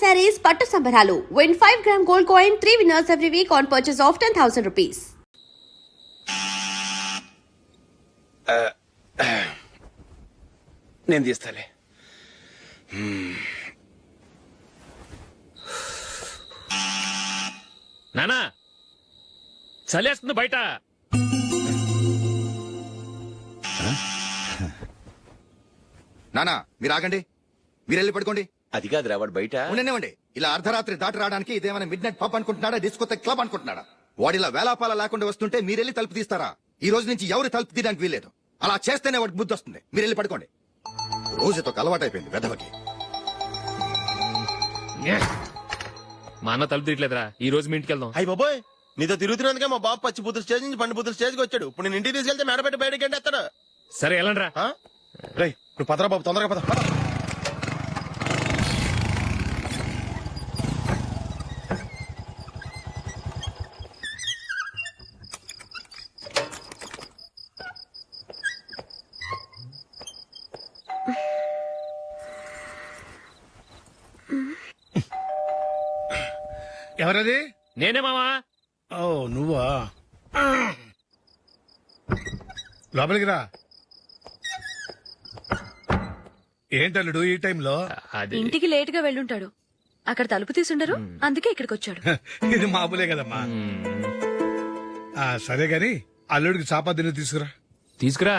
sarees పట్టు సంబరాలు. Win 5-gram gold coin, 3 winners every week on purchase of 10,000 rupees. నేను తీస్తాలే. నానా చలేస్తుంది బయట. నానా మీరు ఆగండి, మీరు వెళ్ళి పడుకోండి. అది కాదురా వాడు బయట. ఉండనివ్వండి. ఇలా అర్ధరాత్రి దాటి రావడానికి ఇదేమైనా మిడ్ నైట్ పబ్ అనుకుంటున్నాడా, డిస్కోతే క్లబ్ అనుకుంటున్నాడా? వాడిలా వేలాపాల లేకుండా వస్తుంటే మీరెళ్ళి తలుపు తీస్తారా? ఈ రోజు నుంచి ఎవరు తలుపు తీయడానికి వీల్లేదు. అలా చేస్తేనే వాడికి బుద్ధి వస్తుంది. మీరు వెళ్ళి పడుకోండి. రోజుతో అలవాటైపోయింది వెధవకి. మా అన్న తలుపు తీయట్లేదురా. ఈ రోజు మీ ఇంటికి వెళ్దాం. అయ్యి బాబోయ్, నీతో తిరుగుతున్నందుకే మా బాబు పచ్చి బుద్ధుల స్టేజ్ నుంచి పండు బుద్ధుల స్టేజ్కి వచ్చాడు. ఇప్పుడు నేను ఇంటికి తీసుకెళ్తే మేడపెట్టి బయటకి ఎండేస్తాడు. సరే వెళ్ళండి రా. రేయ్ నువ్వు పదరా బాబు, తొందరగా పద. ఎవరది? నేనే మావా. ఓ నువ్వా? లోపలికి రా. ఏంటల్లుడు ఈ టైంలో? అది ఇంటికి లేట్ గా వెళ్ళుంటాడు. అక్కడ తలుపు తీసుండరు, అందుకే ఇక్కడికి వచ్చాడు. ఇది మామూలే కదమ్మా. సరే గాని అల్లుడికి చాపాదిని తీసుకురా. తీసుకురా.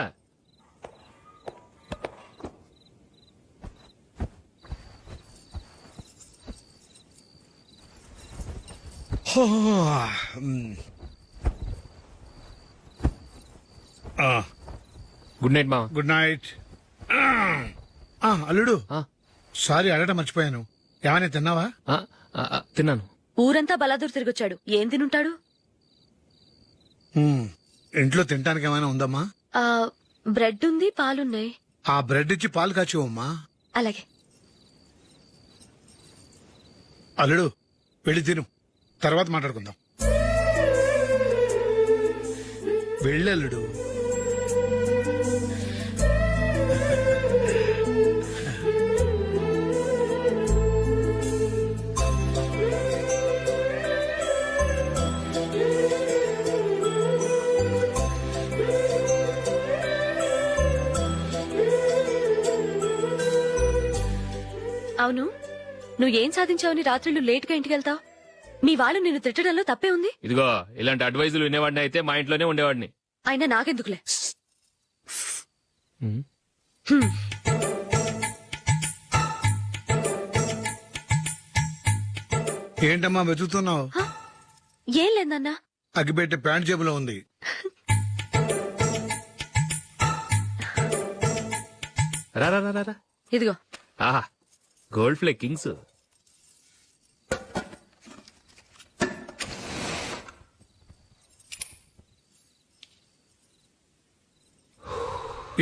గుడ్ నైట్ మావా. Good night. అల్లుడు సారీ అడగటం మర్చిపోయాను. ఏమైనా తిన్నావా? తిన్నాను. ఊరంతా బలాదూర్ తిరిగొచ్చాడు, ఏం తినుంటాడు? ఇంట్లో తినడానికి ఏమైనా ఉందమ్మా? బ్రెడ్ ఉంది, పాలున్నాయి. ఆ బ్రెడ్ ఇచ్చి పాలు కాచివమ్మా. అలాగే. అల్లుడు వెళ్ళి తిను, తర్వాత మాట్లాడుకుందాం. వెళ్ళల్లుడు. అవును, నువ్వేం సాధించావని రాత్రులు లేట్ గా ఇంటికి వెళ్తావు? మీ వాళ్ళు నిన్ను తిట్టడంలో తప్పే ఉంది. ఇదిగో ఇలాంటి అడ్వైజులు వినేవాడిని అయితే మా ఇంట్లోనే ఉండేవాడిని. అయినా నాకెందుకులే. ఏంటమ్మా వెతుకుతున్నావు? ఏం లేదన్నా. అగ్గిపెట్టే ప్యాంట్ జేబులో ఉంది. రా రా రా రా. ఇదిగో. ఆహా, గోల్డ్ ఫ్లే కింగ్స్.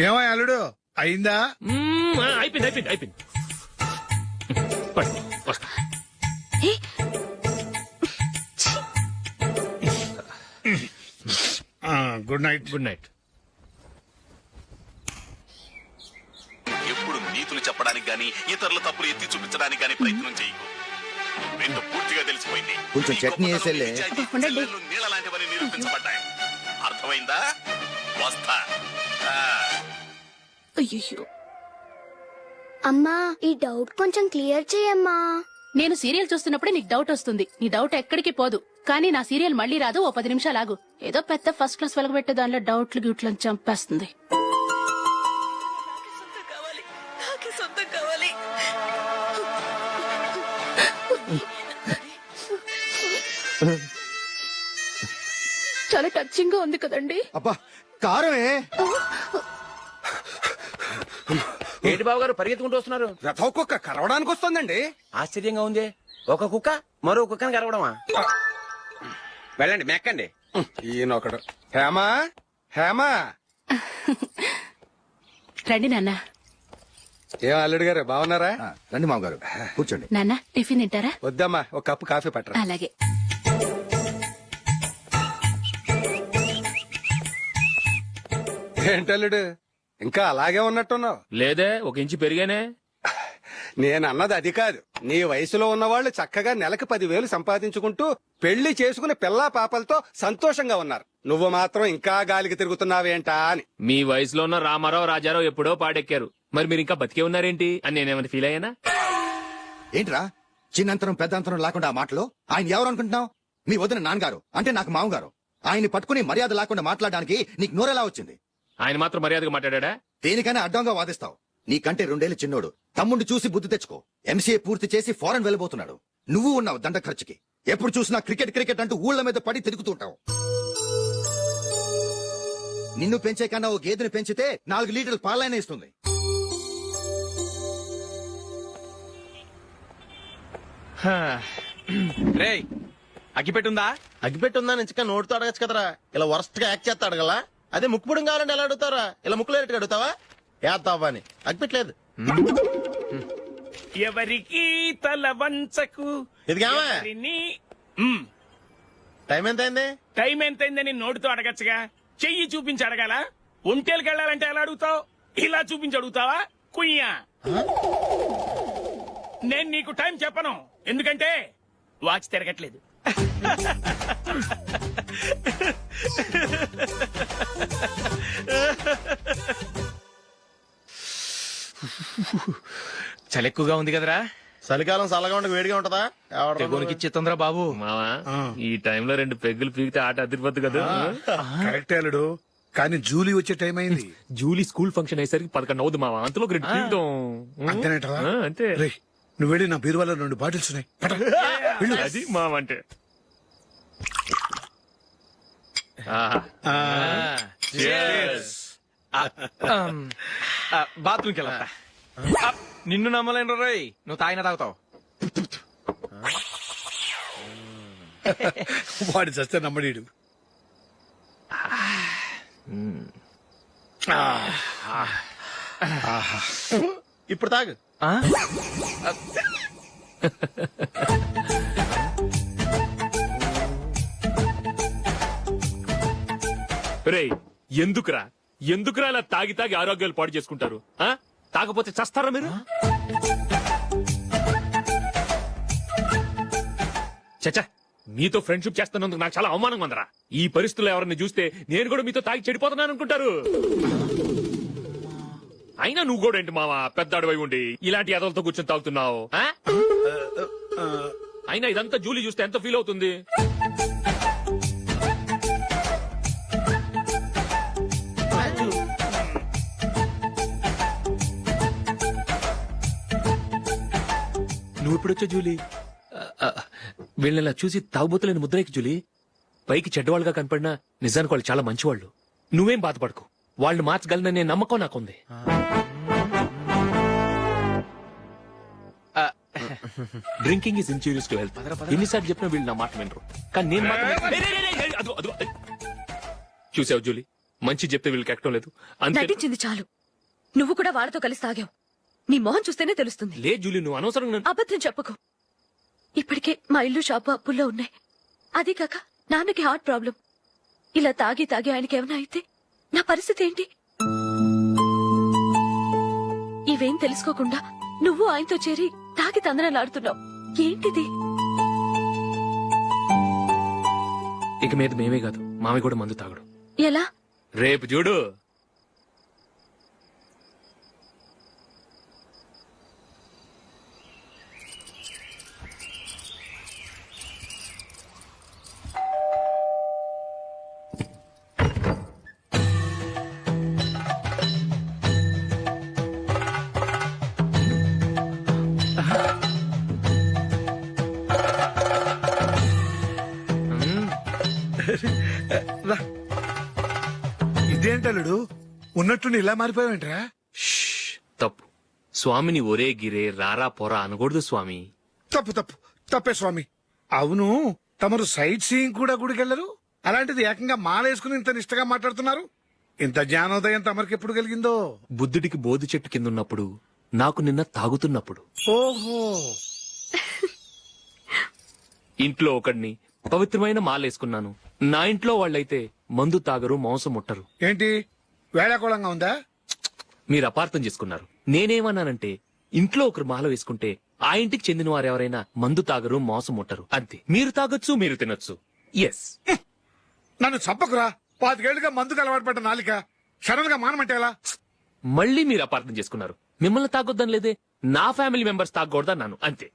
ఏమై అల్లుడు అయిందా? అయిపోయింది అయిపోయింది అయిపోయింది. పట్టు, వస్తా. Good night. Good night. ఎప్పుడు నీతులు చెప్పడానికి గాని ఇతరుల తప్పులు ఎత్తి చూపించడానికి గాని ప్రయత్నం చేయకు. రెండు పూర్తిగా తెలిసిపోయింది. కొంచెం చట్నీ వేసేలే. నీళ్ళ లాంటివని నిరూపించబడ్డాయి. అర్థమైందా? వస్తా. అయ్యో అమ్మా, ఈ డౌట్ కొంచెం క్లియర్ చేయమ్మా. నేను సీరియల్ చూస్తున్నప్పుడే నీకు డౌట్ వస్తుంది. నీ డౌట్ ఎక్కడికి పోదు. కానీ నా సీరియల్ మళ్ళీ రాదు. ఓ 10 నిమిషాలు ఆగు. ఏదో పెద్ద ఫస్ట్ క్లాస్ వెలగబెట్టే దానిలో డౌట్లు గిట్లను చంపేస్తుంది. చాలా టచింగ్ గా ఉంది కదండి. అబ్బా కారమే. ఏంటి బాబు గారు పరిగెత్తుకుంటూ వస్తున్నారు? రథం కుక్క కరవడానికి వస్తుందండి. ఆశ్చర్యంగా ఉంది. ఒక కుక్క మరో కుక్కని కరవడమా? వెళ్ళండి మెక్కండి. ఈయనొకడు. హేమా హేమా. రండి నాన్న. ఏం అల్లుడు గారు బాగున్నారా? రండి మామగారు కూర్చోండి. నాన్న టిఫిన్ తింటారా? వద్దమ్మా, ఒక కప్పు కాఫీ పట్టరా. అలాగే. ఏంటల్లుడు ఇంకా అలాగే ఉన్నట్టున్నావు? లేదే, 1 ఇంచు పెరిగానే. నేనన్నది అది కాదు. నీ వయసులో ఉన్నవాళ్ళు చక్కగా నెలకు 10,000 సంపాదించుకుంటూ పెళ్లి చేసుకుని పిల్లా పాపలతో సంతోషంగా ఉన్నారు. నువ్వు మాత్రం ఇంకా గాలికి తిరుగుతున్నావేంటా అని. మీ వయసులో ఉన్న రామారావు రాజారావు ఎప్పుడో పాడెక్కారు, మరి మీరు ఇంకా బతికే ఉన్నారేంటి అని నేనేమైనా ఫీల్ అయ్యానా? ఏంట్రా చిన్నంతరం పెద్దంతరం లేకుండా ఆ మాటలు? ఆయన ఎవరు అనుకుంటున్నావు? మీ వదిన నాన్నగారు, అంటే నాకు మామగారు. ఆయన్ని పట్టుకుని మర్యాద లేకుండా మాట్లాడడానికి నీకు నోరెలా వచ్చింది? ఆయన మాత్రం మర్యాదగా మాట్లాడా? దేనికైనా అడ్డంగా వాదిస్తావు. నీకంటే 2 ఏళ్లు చిన్నోడు. తమ్ముడు చూసి బుద్ధి తెచ్చుకో. ఎంసీఏ పూర్తి చేసి ఫారెన్ వెళ్ళబోతున్నాడు. నువ్వు ఉన్నావు దండ ఖర్చుకి. ఎప్పుడు చూసినా క్రికెట్ క్రికెట్ అంటూ ఊళ్ళ మీద పడి తిరుగుతుంటావు. నిన్ను పెంచే కన్నా ఓ గేదెని పెంచితే 4 లీటర్లు పాలైనా ఇస్తుంది. రేయ్ అగ్గిపెట్టుందా? అగ్గిపెట్టుందా నుంచి నోటితో అడగచ్చు కదరా. ఇలా వరస్ట్ గా యాక్ట్ చేస్తా అడగలా. అదే ముక్కుపుడం కావాలంటే ఎలా అడుగుతారా? ఇలా ముక్కులు అడుగుతావా? ఏత్తావా అని అగ్గిపెట్టలేదు. ఎవరికి తల వంచకు. ఇది కావా? టైం ఎంత అయింది? టైం ఎంతైందని నోటితో అడగచ్చుగా, చెయ్యి చూపించి అడగాల? ఒంటేలకు వెళ్ళాలంటే ఎలా అడుగుతావు? ఇలా చూపించి అడుగుతావా? కుయ్యా, నేను నీకు టైం చెప్పను, ఎందుకంటే వాచ్ తిరగట్లేదు. చలి ఎక్కువగా ఉంది కదరా. చలికాలం చల్లగా ఉండక వేడిగా ఉంటదా? తెగోనికి తొందర బాబు. మావా, ఈ టైంలో 2 పెగ్గులు పీకితే ఆట అదిరిపోద్దు కదా. కరెక్ట్ అల్లుడు, కానీ జూలీ వచ్చే టైం అయింది. జూలీ స్కూల్ ఫంక్షన్ అయ్యేసరికి 11 అవుతుంది మావా. అంతలో 2 పీకుతాం. అంతేనేటవా? అంతే. రేయ్, నువ్వు వెళ్ళి నా బీరువాలో 2 బాటిల్స్ ఉన్నాయి. పట. వెళ్ళు. అది మావ అంటే. బాత్రూమ్కి వెళ్ళా. నిన్ను నమ్మలేను రోయ్, నువ్వు తాగినా తాగుతావు. వాడి చస్తే నమ్మడీడు. ఇప్పుడు తాగు. రేయ్, ఎందుకురా ఇలా తాగి తాగి ఆరోగ్యాలు పాడు చేసుకుంటారు? తాగపోతే చస్తారా మీరు? చచ్చా, మీతో ఫ్రెండ్షిప్ చేస్తున్నందుకు నాకు చాలా అవమానంగా ఉందరా. ఈ పరిస్థితుల్లో ఎవరిని చూస్తే నేను కూడా మీతో తాగి చెడిపోతున్నాను అనుకుంటారు. అయినా నువ్వు కూడా ఏంటి మావా, పెద్ద అడవై ఉండి ఇలాంటి ఎదలతో కూర్చొని తాగుతున్నావు? అయినా ఇదంతా జూలీ చూస్తే ఎంత ఫీల్ అవుతుంది? నువ్వు ఇప్పుడొచ్చా జూలీ? వీళ్ళని చూసి తాగుబోతులేని ముద్రేకి జూలీ. పైకి చెడ్డవాళ్ళుగా కనపడినా నిజానికి వాళ్ళు చాలా మంచివాళ్ళు. నువ్వేం బాధపడకు, వాళ్ళు మార్చగలననే నమ్మకం నాకుంది. Drinking is injurious to health. ఎన్నిసార్లు చెప్పినా వీళ్ళు నా మాట వినరు, కానీ నేను మాత్రం. చూసావు జూలీ, మంచి చెప్తే వీళ్ళకి ఎక్కడం లేదు. నటించింది చాలు. నువ్వు కూడా వాళ్ళతో కలిసి తాగావు. నీ మొహం చూస్తేనే తెలుస్తుంది. లే జూలీ, నువ్వు అనవసరంగా అబద్ధం చెప్పకు. ఇప్పటికే మా ఇల్లు షాపు అప్పుల్లో ఉన్నాయి. అదీ కాక నాన్నకి హార్ట్ ప్రాబ్లం. ఇలా తాగి తాగి ఆయనకి ఏమైనా అయితే నా పరిస్థితి ఏంటి? ఇవేం తెలుసుకోకుండా నువ్వు ఆయనతో చేరి తాగి తందనలాడుతున్నావు. ఏంటిది? ఇక మీద మేమే కాదు, మామి కూడా మందు తాగడు. ఎలా? రేపు చూడు. ఇదేంటల్లుడు, ఉన్నట్టుండి ఇలా మారిపోయావేంట్రా? తప్పు స్వామిని ఒరే గిరే రారా పోరా అనకూడదు స్వామి. తప్పే స్వామి. అవును, తమరు సైట్ సీయింగ్ కూడా గుడికెళ్లరు. అలాంటిది ఏకంగా మాలేసుకుని ఇంత నిష్టగా మాట్లాడుతున్నారు. ఇంత జ్ఞానోదయం తమరికి ఎప్పుడు కలిగిందో? బుద్ధుడికి బోధి చెట్టు కింద ఉన్నప్పుడు, నాకు నిన్న తాగుతున్నప్పుడు. ఓహో. ఇంట్లో ఒకడిని పవిత్రమైన మాలేసుకున్నాను. నా ఇంట్లో వాళ్ళైతే మందు తాగరు, మాంసం ముట్టరు. ఏంటి వేళాకోళంగా ఉందా? మీరు అపార్థం చేసుకున్నారు. నేనేమన్నానంటే ఇంట్లో ఒకరు మాల వేసుకుంటే ఆ ఇంటికి చెందిన వారు ఎవరైనా మందు తాగరు, మోసం ముట్టరు. అంతే. మీరు తాగొచ్చు, మీరు తినొచ్చు. ఎస్. నన్ను చంపకురా. 5 ఏళ్లుగా మందుకు అలవాటు పడ్డ నాలిక సడన్ గా మానమంటే ఎలా? మళ్ళీ మీరు అపార్థం చేసుకున్నారు. మిమ్మల్ని తాగొద్దని లేదే, నా ఫ్యామిలీ మెంబర్స్ తాగకూడదన్నాను. అంతే.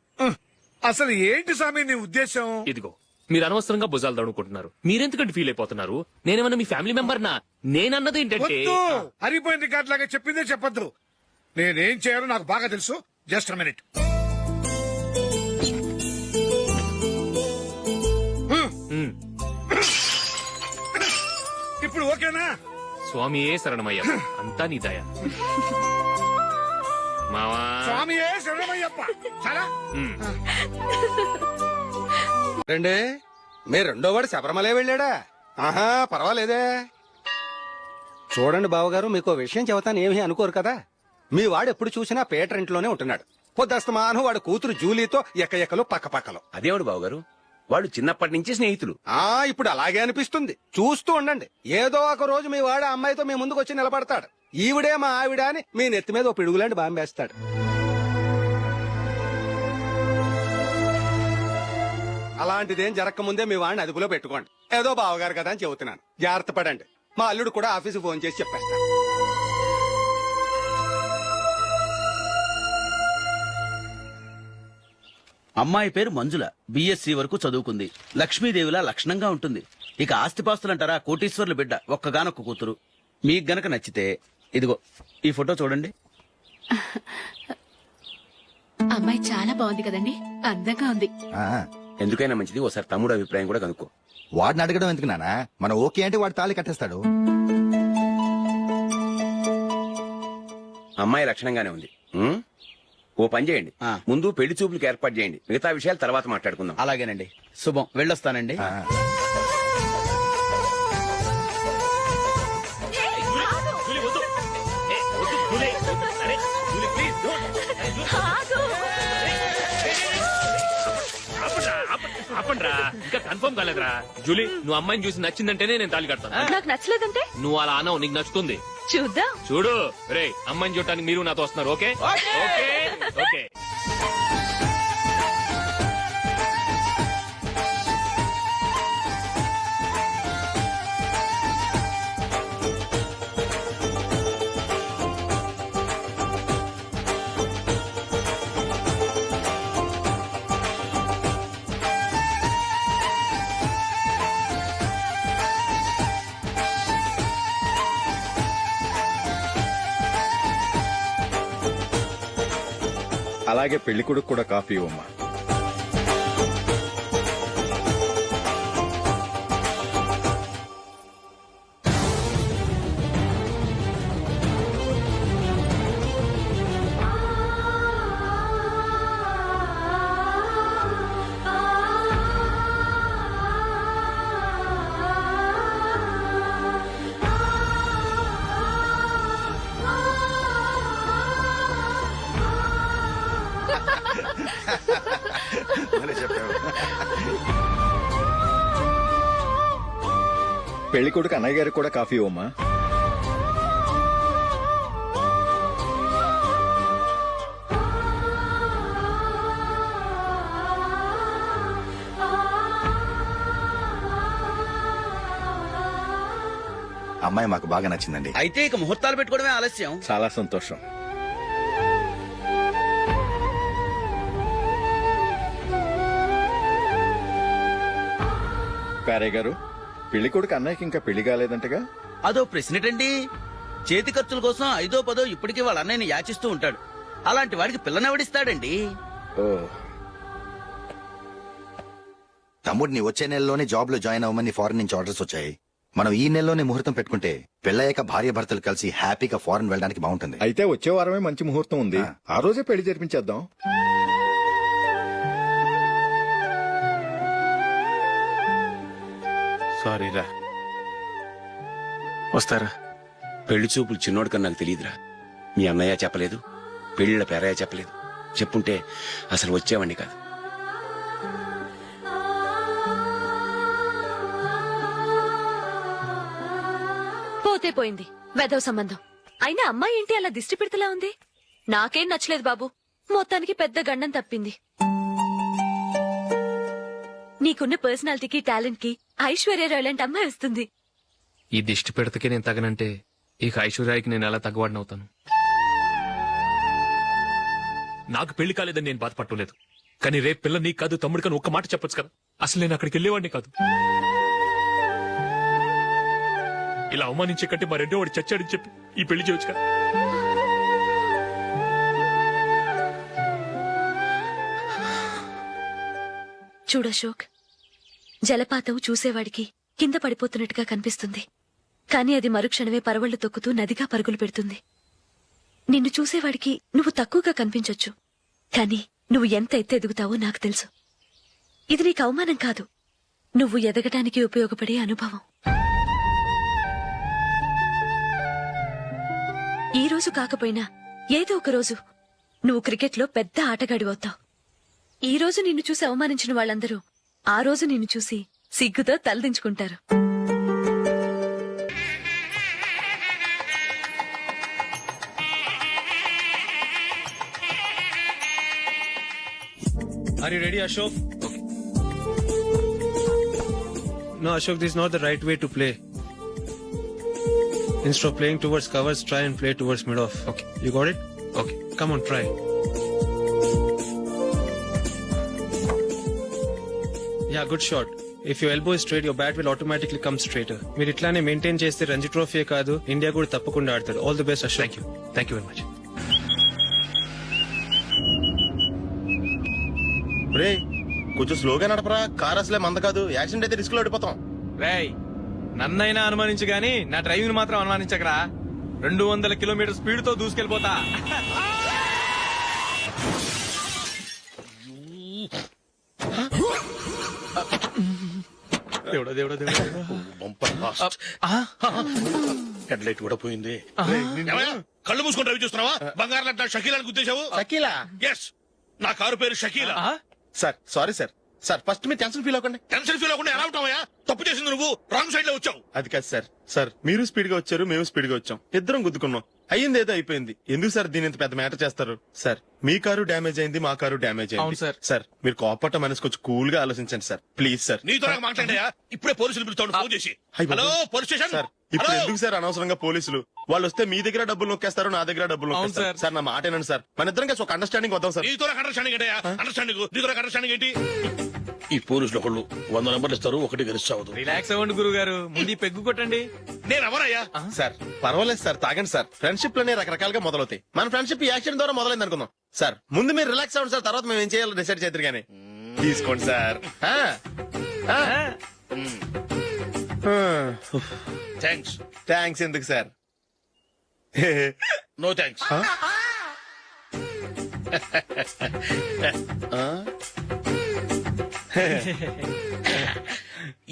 అసలు ఏంటి స్వామి నీ ఉద్దేశం? ఇదిగో మీరు అనవసరంగా భుజాలు దడుకుంటున్నారు. మీరెందుకంటే ఫీల్ అయిపోతున్నారు? నేనేమన్నా మీ ఫ్యామిలీ మెంబర్ నా? నేనన్నది ఏంటంటే వద్దు, హరిపోయిన రికార్డ్ లాగా చెప్పిందే చెప్పొద్దు. నేనేం చేయాలో నాకు బాగా తెలుసు. Just minute. ఇప్పుడు ఓకేనా? స్వామియే శరణమయ్య, అంతా నీ దయ. మావా స్వామియే శరణమయ్యప్ప. చాలా ఉమ్. రండి, మీ రెండో వాడు శబరిమలే వెళ్ళాడా? ఆహా, పర్వాలేదే. చూడండి బావగారు, మీకు విషయం చెబుతాను, ఏమీ అనుకోరు కదా. మీ వాడు ఎప్పుడు చూసినా పీటర్ ఇంట్లోనే ఉంటున్నాడు. పొద్దస్తమానం వాడు కూతురు జూలీతో ఎక్కలు పక్కపక్కలు. అదేవాడు బావగారు, వాళ్ళు చిన్నప్పటి నుంచి స్నేహితులు. ఇప్పుడు అలాగే అనిపిస్తుంది. చూస్తూ ఉండండి, ఏదో ఒక రోజు మీ వాడు ఆ అమ్మాయితో మీ ముందుకు వచ్చి నిలబడతాడు. ఈవిడే మా ఆవిడ అని మీ నెత్తి మీద ఓ పిడుగులాంటి బాంబేస్తాడు. అలాంటిదేం జరగకముందే మీ వాడిని అదుపులో పెట్టుకోండి. ఏదో బావగారు కదా అని చెబుతున్నాను, జాగ్రత్త పడండి. మా అల్లుడు కూడా ఆఫీసు ఫోన్ చేసి చెప్పేస్తాను. అమ్మాయి పేరు మంజుల, బిఎస్సి వరకు చదువుకుంది. లక్ష్మీదేవిలా లక్షణంగా ఉంటుంది. ఇక ఆస్తిపాస్తులంటారా, కోటీశ్వర్ల బిడ్డ, ఒక్కగానొక్క కూతురు. మీకు గనక నచ్చితే ఇదిగో ఈ ఫోటో చూడండి. అమ్మాయి చాలా బాగుంది కదండి, అందంగా ఉంది. ఆ, ఎందుకైనా మంచిది ఒకసారి తమ్ముడు అభిప్రాయం కూడా కనుక్కో. వాడిని అడగడం ఎందుకు నానా? మనం ఓకే అంటే వాడు తాళి కట్టేస్తాడు. అమ్మాయి లక్షణంగానే ఉంది. ఓ పని చేయండి, ఆ. ముందు పెళ్లి చూపులకు ఏర్పాటు చేయండి, మిగతా విషయాలు తర్వాత మాట్లాడుకుందాం. అలాగేనండి. శుభం, వెళ్ళొస్తానండి. ఆ, జూలీ, వద్దు. ఏ, వద్దు, జూలీ. అరే, జూలీ, ప్లీజ్, don't. ఆపండ్రా, ఇంకా కన్ఫర్మ్ కాలేదురా. జూలీ, నువ్వు అమ్మాయిని చూసి నచ్చిందంటేనే నేను తాళి కడతాను. నాకు నచ్చలేదంటే నువ్వు అలా అనవు, నీకు నచ్చుతుంది. చూద్దాం. చూడు రే, అమ్మాయిని చూడటానికి మీరు నాతో వస్తున్నారు. Okay okay okay. అలాగే పెళ్లి కొడుకు కూడా కాఫీ ఇవ్వమ్మా. భలే చెప్పావు. పెళ్లి కొడుకు అన్నయ్య గారికి కూడా కాఫీ ఇవ్వమ్మా. అమ్మాయి మాకు బాగా నచ్చిందండి. అయితే ఇక ముహూర్తాలు పెట్టుకోవడమే ఆలస్యం. చాలా సంతోషం. పేరయ్య గారు, పెళ్లి కొడుకు అన్నయ్యకి ఇంకా పెళ్లి కాలేదంటగా? అదో ప్రశ్నటండి. చేతి ఖర్చుల కోసం 5దో 10దో ఇప్పటికీ వాళ్ళ అన్నయ్యని యాచిస్తూ ఉంటాడు. అలాంటి వాడికి పిల్లనెవడిస్తాడండి? ఓ, తమ్ముడిని వచ్చే నెలలోనే జాబ్ లో జాయిన్ అవ్వమని ఫారెన్ నుంచి ఆర్డర్స్ వచ్చాయి. మనం ఈ నెలలోనే ముహూర్తం పెట్టుకుంటే పెళ్ళయ్యాక భార్య భర్తలు కలిసి హ్యాపీగా ఫారెన్ వెళ్ళడానికి బాగుంటుంది. అయితే వచ్చే వారమే మంచి ముహూర్తం ఉంది. ఆ రోజే పెళ్లి జరిపించేద్దాం. సారీరా, వస్తారా? పెళ్లి చూపులు చిన్నోడు కన్నా నాకు తెలియదురా. మీ అన్నయ్య చెప్పలేదు, పెళ్లిళ్ళ పేరయ్య చెప్పలేదు. చెప్పుంటే అసలు వచ్చేవాడిని కాదు. పోతే పోయింది వెధవ సంబంధం. అయినా అమ్మాయి ఏంటి అలా దిష్టి పెడతలా ఉంది? నాకేం నచ్చలేదు బాబు. మొత్తానికి పెద్ద గండం తప్పింది. నీకున్న పర్సనాలిటీకి టాలెంట్ కి ఐశ్వర్యరాయ్ లాంటి అమ్మాయి వస్తుంది. ఈ దిష్టి పెడతకే నేను తగనంటే ఇక ఐశ్వర్యానికి నేను ఎలా తగ్గవాడినవుతాను. నాకు పెళ్లి కాలేదని నేను బాధపడలేదు, కానీ రేపు పిల్ల నీకు కాదు తమ్ముడు కానీ ఒక్క మాట చెప్పొచ్చు కదా. అసలు నేను అక్కడికి వెళ్ళేవాడిని కాదు. ఇలా అవమానించే కంటే మా రెండో వాడు చచ్చాడని చెప్పి ఈ పెళ్లి చేయొచ్చు కదా. చూడశోక్, జలపాతం చూసేవాడికి కింద పడిపోతున్నట్టుగా కనిపిస్తుంది, కానీ అది మరుక్షణమే పరవళ్లు తొక్కుతూ నదిగా పరుగులు పెడుతుంది. నిన్ను చూసేవాడికి నువ్వు తక్కువగా కనిపించొచ్చు, కానీ నువ్వు ఎంత ఎత్తు ఎదుగుతావో నాకు తెలుసు. ఇది నీకు అవమానం కాదు, నువ్వు ఎదగటానికి ఉపయోగపడే అనుభవం. ఈ రోజు కాకపోయినా ఏదో ఒక రోజు నువ్వు క్రికెట్లో పెద్ద ఆటగాడివవుతావు. ఈ రోజు నిన్ను చూసి అవమానించిన వాళ్ళందరూ ఆ రోజు నిన్ను చూసి సిగ్గుతో తలదించుకుంటారు. Are you ready, Ashok? No, Ashok, this is not the right way to play. Instead of playing towards covers, try and play towards mid-off. Okay. You got it? Okay. Come on, try. Yeah, good shot. If your elbow is straight, your bat will automatically come straighter. మీరు ఇట్లానే maintain చేస్తే Ranji trophy కాదు, India కూడా తప్పకుండా ఆడతాడు. All the best, Ashok. Thank you very much. రే కొంచెం స్లోగా నడపరా, కార్ అసలే మంద కాదు. యాక్సిడెంట్ అయితే రిస్క్ లో ఓడిపోతాం. రేయ్, నన్నైనా అనుమానించు గాని నా డ్రైవింగ్ మాత్రం అనుమానించకరా. 200 కిలోమీటర్ స్పీడ్ తో దూసుకెళ్ళిపోతా. దేవుడా దేవుడా దేవుడా. హెడ్ లైట్ కూడా పోయింది. ఏమయ్యా, కళ్ళు మూసుకొని రవి చూస్తున్నావా? బంగారం లాంటి షకీలాని గుర్తించావు? షకీలా? ఎస్, నా కారు పేరు Shakeela. Sir sorry sir. Sir first మీరు టెన్షన్ ఫీల్ అవ్వకండి. టెన్షన్ ఫీల్ అవ్వకుండా ఎలా ఉంటావయ్యా? తప్పు చేసింది నువ్వు, రాంగ్ సైడ్ లో వచ్చావు. అది కాదు సార్. సార్ మీరు స్పీడ్ గా వచ్చారు, మేము స్పీడ్ గా వచ్చాం, ఇద్దరం గుద్దుకున్నాం. అయ్యింది ఏదో అయిపోయింది. ఎందుకు సార్ దీని ఇంత పెద్ద మ్యాటర్ చేస్తారు? సార్ మీ కారు డ్యామేజ్ అయింది, మా కారు డ్యామేజ్ అయింది. సార్. సార్ మీరు కోపట్ట మనసు కొంచెం కూల్ గా ఆలోచించండి సార్, ప్లీజ్ సార్. నీతో నాకు మాట్లాడయా? ఇప్పుడే పోలీసులు పిలుస్తాడు, ఫోన్ చేసి. అయ్ బాబోయ్. Hello police station. సార్ ఇప్పుడు హలో? ఎందుకు సార్ అనవసరంగా పోలీసులు? వాళ్ళు వస్తే మీ దగ్గర డబ్బులు నొక్కేస్తారు, నా దగ్గర డబ్బులు నొక్కేస్తారు. సార్ నా మాట ఏనండి సార్, మన ఇద్దరం కలిసి ఒక అండర్స్టాండింగ్ వద్దాం సార్. నీతో నాకు అండర్స్టాండింగ్ ఏంటయ్యా? అండర్స్టాండింగ్ నీతో నాకు అండర్స్టాండింగ్ ఏంటి? ఈ పోలీసులు ఒకళ్ళు 100 నెంబర్లు ఇస్తారు, ఒకటి గెలుస్తావు. రిలాక్స్ అవ్వండి గురువు గారు, ముందు ఈ పెగ్గు కొట్టండి. నేను ఎవరయ్యా? సార్ పర్వాలేదు సార్, తాగండి సార్. ఫ్రెండ్షిప్ లోనే రకరకాలుగా మొదలవుతాయి. మన ఫ్రెండ్షిప్ ఈ యాక్షన్ ద్వారా మొదలైంది అనుకుందాం. సార్ ముందు మీరు రిలాక్స్ అవ్వండి సార్, తర్వాత మేము ఏం చేయాలో డిసైడ్ చేద్దరు గానీ. తీసుకోండి సార్. థ్యాంక్స్. థ్యాంక్స్ ఎందుకు సార్? No thanks.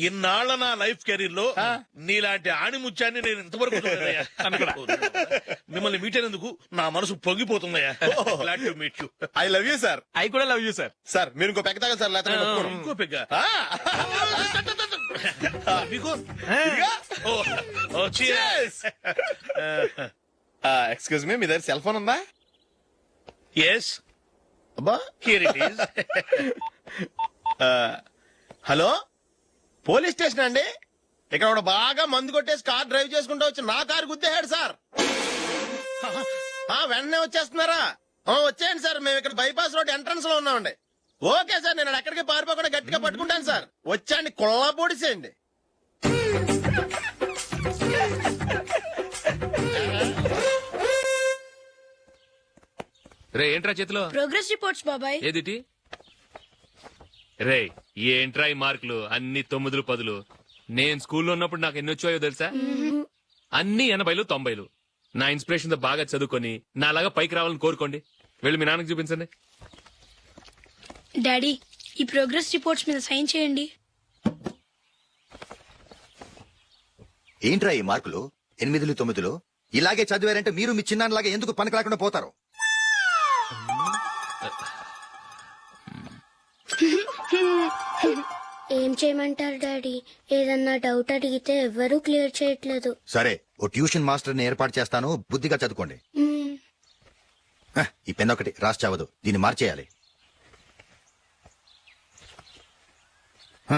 ఇన్నాళ్ల నా లైఫ్ కెరీర్ లో నీలాంటి ఆణిముత్యాన్ని నేను ఇంతవరకు చూడలేదయ్యా. మిమ్మల్ని మీట్ అయినందుకు నా మనసు పొంగిపోతుందయ్యా. Glad to meet you. I love you sir. I కూడా లవ్ యూ సార్. సార్ మీరు ఇంకో పెక్క తాగండి సార్, లేకపోతే నేను ఒప్పుకోను. ఇంకో పెగ్గ. మీకు ఎక్స్క్యూజ్ మీ, మీ దగ్గర సెల్ ఫోన్ ఉందా? ఎస్, అబ్బా here it is. Hello, police station అండి. ఇక్కడ ఒకడు బాగా మందు కొట్టేసి కార్ డ్రైవ్ చేసుకుంటూ వచ్చి నా కారు గుద్దేశాడు సార్. వెంటనే వచ్చేస్తున్నారా? వచ్చేయండి సార్, మేము ఇక్కడ బైపాస్ రోడ్ ఎంట్రన్స్ లో ఉన్నామండి. ఓకే సార్, నేను ఎక్కడికి పారిపోకుండా గట్టిగా పట్టుకుంటాను సార్. వచ్చాండి, కుళ్ళ పొడిసేయండి. రే ఏంట్రా చేతిలో? ప్రోగ్రెస్ రిపోర్ట్స్ బాబాయ్. ఏదిటి? రే ఏంట్రా ఈ మార్కులు అన్ని 9, 10? నేను స్కూల్లో ఉన్నప్పుడు నాకు ఎన్ని వచ్చాయో తెలుసా? అన్ని 80, 90. నా ఇన్స్పిరేషన్ తో బాగా చదువుకొని నాలాగా పైకి రావాలని కోరుకోండి. వెళ్ళి మీ నాన్నకి చూపించండి. డాడీ, ఈ ప్రోగ్రెస్ రిపోర్ట్స్ మీద సైన్ చేయండి. ఏంట్రా ఈ మార్కులు 8, 9? ఇలాగే చదివారంటే మీరు మీ చిన్నాన్నలాగా ఎందుకు పనికి రాకుండా పోతారు? ఏం చేయమంటారు డాడీ? ఏదన్నా డౌట్ అడిగితే ఎవ్వరూ క్లియర్ చేయట్లేదు. సరే, ఓ ట్యూషన్ మాస్టర్ ని ఏర్పాటు చేస్తాను, బుద్ధిగా చదువుకోండి. ఈ పెన్ ఒకటి రాసి చావదు, దీన్ని మార్చేయాలి. హ.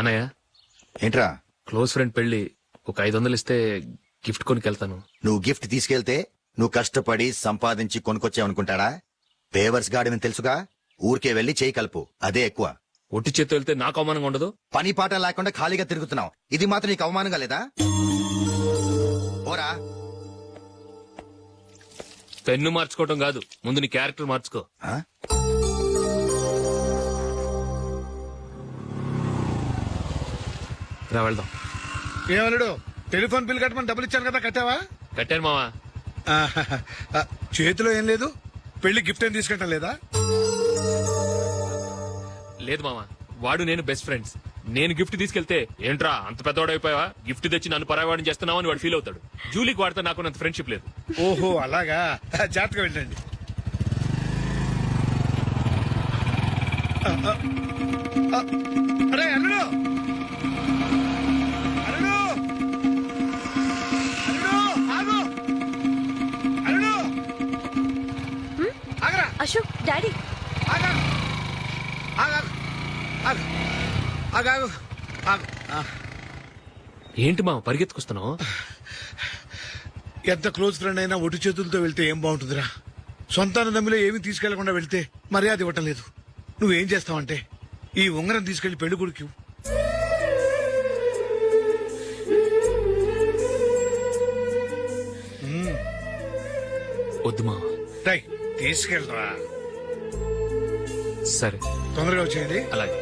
అన్నయ్య, ఏంట్రా క్లోజ్ ఫ్రెండ్ పెళ్లి ఒక 500 ఇస్తే గిఫ్ట్ కొనికెళ్తాను. నువ్వు గిఫ్ట్ తీసుకెళ్తే నువ్వు కష్టపడి సంపాదించి కొనుక్కొచ్చావనుకుంటాడా? పేవర్స్ గార్డెన్ తెలుసుగా, ఊరికే వెళ్లి చేయి కలుపు, అదే ఎక్కువ. ఒట్టి చేత్తో వెళ్తే నాకు అవమానంగా ఉండదు? పని పాట లేకుండా ఖాళీగా తిరుగుతున్నావు, ఇది మాత్రం నీకు అవమానంగా లేదా? ఓరా. పెన్ను మార్చుకోవటం కాదు, ముందు నీ క్యారెక్టర్ మార్చుకో. ఆ? రా వెళ్దాం. ఏమన్నాడు? టెలిఫోన్ బిల్ కట్టమని డబ్బులు ఇచ్చాను కదా, కట్టావా? కట్టాను మావా. చేతిలో ఏం లేదు, పెళ్లి గిఫ్ట్ ఏం తీసుకుంటాం లేదా? లేదు మావా, వాడు నేను బెస్ట్ ఫ్రెండ్స్. నేను గిఫ్ట్ తీసుకెళ్తే ఏంట్రా అంత పెద్దవాడు అయిపోయావా, గిఫ్ట్ తెచ్చి నన్ను పరాయవాడిని చేస్తున్నావు అని వాడు ఫీల్ అవుతాడు. జూలీకి వాడితే నాకు అంత ఫ్రెండ్షిప్ లేదు. ఓహో అలాగా, జాగ్రత్తగా వెళ్ళండి. అరే అల్లుడు, అల్లుడు, అల్లుడు, ఆగు, అల్లుడు, ఆగరా, అశోక్, డాడీ. ఆగా, ఆగా, ఆగు, ఆగాగు, ఆగు. ఏంటి మావ పరిగెత్తుకొస్తున్నావు? ఎంత క్లోజ్ ఫ్రెండ్ అయినా ఒటి చేతులతో వెళ్తే ఏం బాగుంటుందిరా? సొంతాన దమ్మిలో ఏమీ తీసుకెళ్లకుండా వెళ్తే మర్యాద ఇవ్వటం లేదు. నువ్వేం చేస్తావంటే ఈ ఉంగరం తీసుకెళ్లి పెళ్లి కొడుకు వద్దు మావ. తీసుకెళ్ళరా. సరే తొందరగా వచ్చేయండి. అలాగే.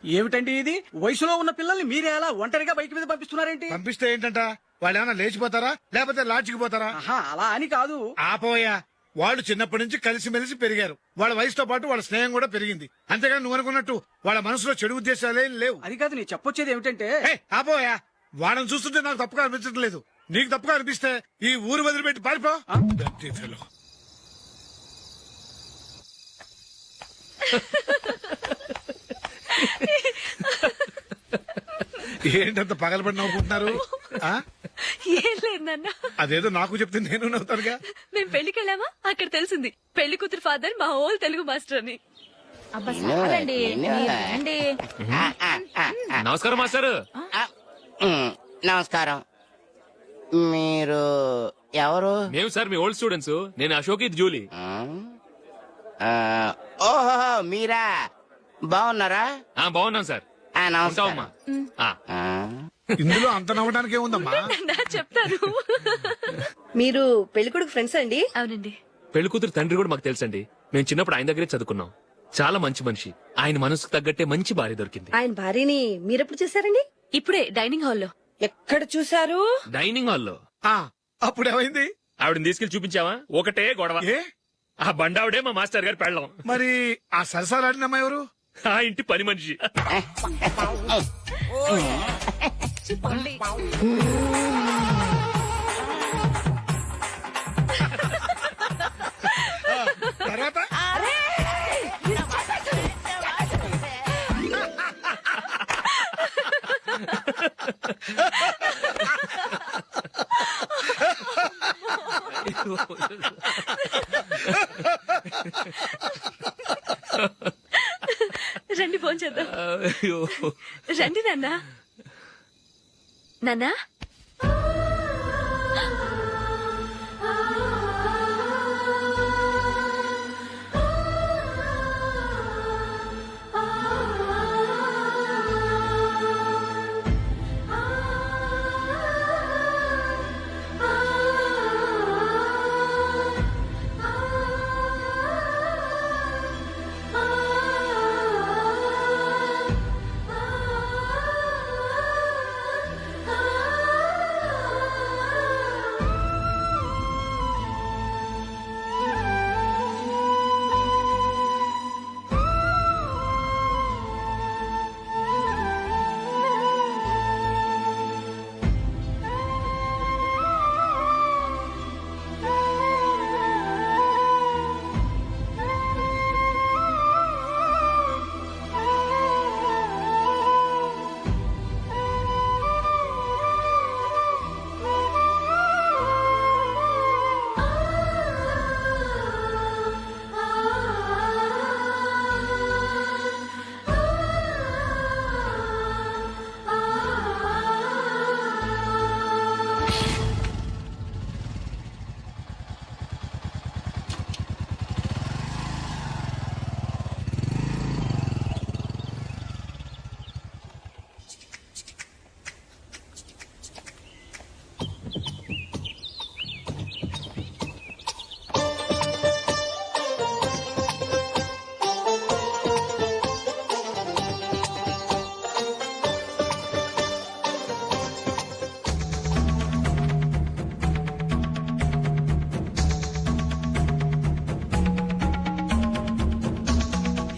ఏమిటండి ఇది? వయసులో ఉన్న పిల్లల్ని మీరే అలా ఒంటరిగా బయట మీద పంపిస్తున్నారేంటి? పంపిస్తే ఏంటంట, వాళ్ళు ఏమైనా లేచిపోతారా లేకపోతే లాడ్జికి పోతారా? అలా అని కాదు. ఆపోయా, వాళ్ళు చిన్నప్పటి నుంచి కలిసిమెలిసి పెరిగారు. వాళ్ళ వయసుతో పాటు వాళ్ళ స్నేహం కూడా పెరిగింది. అంతేగాని నువ్వు అనుకున్నట్టు వాళ్ళ మనసులో చెడు ఉద్దేశాలేం లేవు. అది కాదు, నేను చెప్పొచ్చేది ఏమిటంటే, ఆపోయా, వాళ్ళని చూస్తుంటే నాకు తప్పుగా అనిపించడం లేదు. నీకు తప్పుగా అనిపిస్తే ఈ ఊరు వదిలిపెట్టి పారిపో. Dirty fellow. ఏంటంత పగలబడి నవ్వుకుంటున్నారు? ఏం లేదు నాన్న. అదేదో నాకు చెప్తే నేను నవ్వుతానుగా. మేము పెళ్లికి వెళ్ళామా, అక్కడ తెలిసింది పెళ్లి కూతురు ఫాదర్ మా హోల్ తెలుగు మాస్టర్ అని. నమస్కారం మాస్టర్. నమస్కారం. మీరు ఎవరు? మేము సార్ మీ ఓల్డ్ స్టూడెంట్స్. నేను అశోక్, ఇది జూలీ. ఓహో మీరా, బాగున్నారా? బాగున్నాం సార్. నమస్కారం. ఇందులో అంత నవ్వడానికి ఏముందమ్మా? చెప్తాను. మీరు పెళ్లికొడుకు ఫ్రెండ్స్ అండి? అవునండి. పెళ్లి కూతురు తండ్రి కూడా మాకు తెలుసండి. మేము చిన్నప్పుడు ఆయన దగ్గరే చదువుకున్నాం. చాలా మంచి మనిషి. ఆయన మనసుకు తగ్గట్టే మంచి భార్య దొరికింది. ఆయన భార్యని మీరెప్పుడు చూసారండి? ఇప్పుడే డైనింగ్ హాల్లో. ఎక్కడ చూసారు? డైనింగ్ హాల్లో. అప్పుడు ఏమైంది? ఆవిడని తీసుకెళ్లి చూపించావా? ఒకటే గొడవ. ఆ బండావిడే మా మాస్టర్ గారి పెళ్ళం. మరి ఆ సరసాలాడిన అమ్మాయి ఎవరు? ఆ ఇంటి పని మనిషి. తర్వాత రండి భోంచేద్దాం. రండి నాన్న. నాన్నా,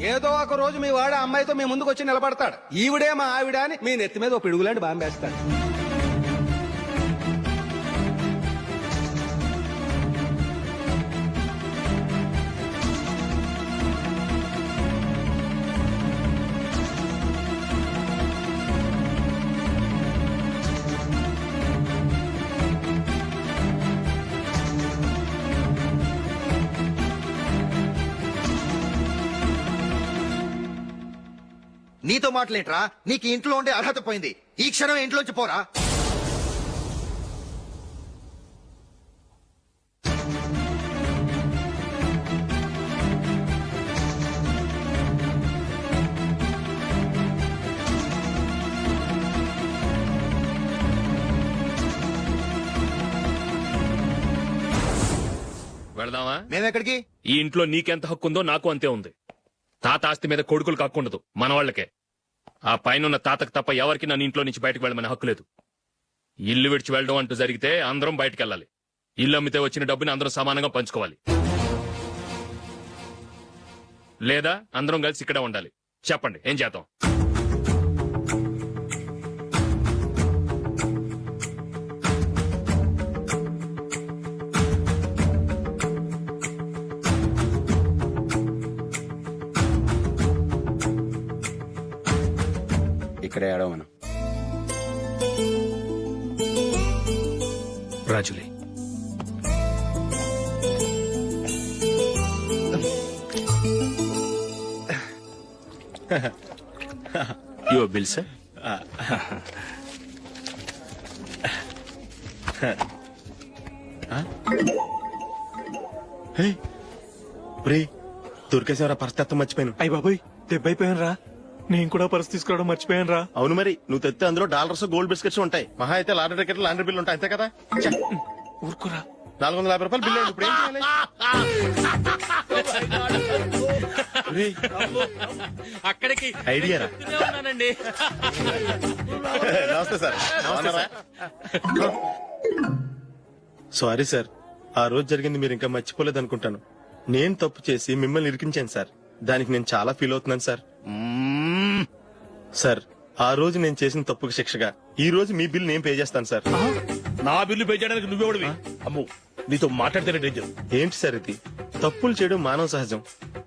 ఏదో ఒక రోజు మీ వాడు ఆ అమ్మాయితో మీ ముందుకు వచ్చి నిలబడతాడు. ఈవిడే మా ఆవిడ అని మీ నెత్తి మీద ఓ పిడుగులాంటి బాంబేస్తాడు. నీతో మాటలేంట్రా? నీకు ఈ ఇంట్లో ఉండే అర్హత పోయింది. ఈ క్షణం ఇంట్లోంచి పోరా. వెళదామా? మేమెక్కడికి? ఈ ఇంట్లో నీకెంత హక్కు ఉందో నాకు అంతే ఉంది. తాత ఆస్తి మీద కొడుకులు కాకుండదు, మన వాళ్ళకే. ఆ పైన తాతకు తప్ప ఎవరికి నన్ను ఇంట్లో నుంచి బయటకు వెళ్ళమని హక్కు లేదు. ఇల్లు విడిచి వెళ్ళడం అంటూ జరిగితే అందరం బయటకు వెళ్ళాలి. ఇల్లు అమ్మితే వచ్చిన డబ్బుని అందరం సమానంగా పంచుకోవాలి. లేదా అందరం కలిసి ఇక్కడే ఉండాలి. చెప్పండి, ఏం చేద్దాం? ఇక్కడే ఆడమను. రాజులే, యువర్ బిల్ సార్. దొరికేసేవరా పరిస్థితి మర్చిపోయాను. అయ్య బాబాయ్, దెబ్బైపోయాను రా. నేను కూడా పర్స్ తీసుకురావడం మర్చిపోయాను రా. అవును మరి, నువ్వు తెస్తే అందులో డాలర్స్ గోల్డ్ బిస్కెట్స్ ఉంటాయి. మహా అయితే లాటరీ టికెట్ లాండ్రీ బిల్లు ఉంటాయి, అంతే కదా. ఊరుకురా. 450 రూపాయలు బిల్లు అయింది. ఇప్పుడు ఏం చేయాలి? అక్కడికి ఐడియా రా. ఉన్నానండి. నమస్తే సార్. సారీ సార్, ఆ రోజు జరిగింది మీరు ఇంకా మర్చిపోలేదు అనుకుంటాను. నేను తప్పు చేసి మిమ్మల్ని ఇరికించాను సార్. దానికి నేను చాలా ఫీల్ అవుతున్నాను సార్. సార్, ఆ రోజు నేను చేసిన తప్పుకు శిక్షగా ఈ రోజు మీ బిల్ నేను పే చేస్తాను సార్. నా బిల్లు పే చేయడానికి నువ్వెవడివి? అమ్మో, నీతో మాట్లాడితేనే డేంజర్. ఏంటి సార్ ఇది? తప్పులు చేయడం మానవ సహజం.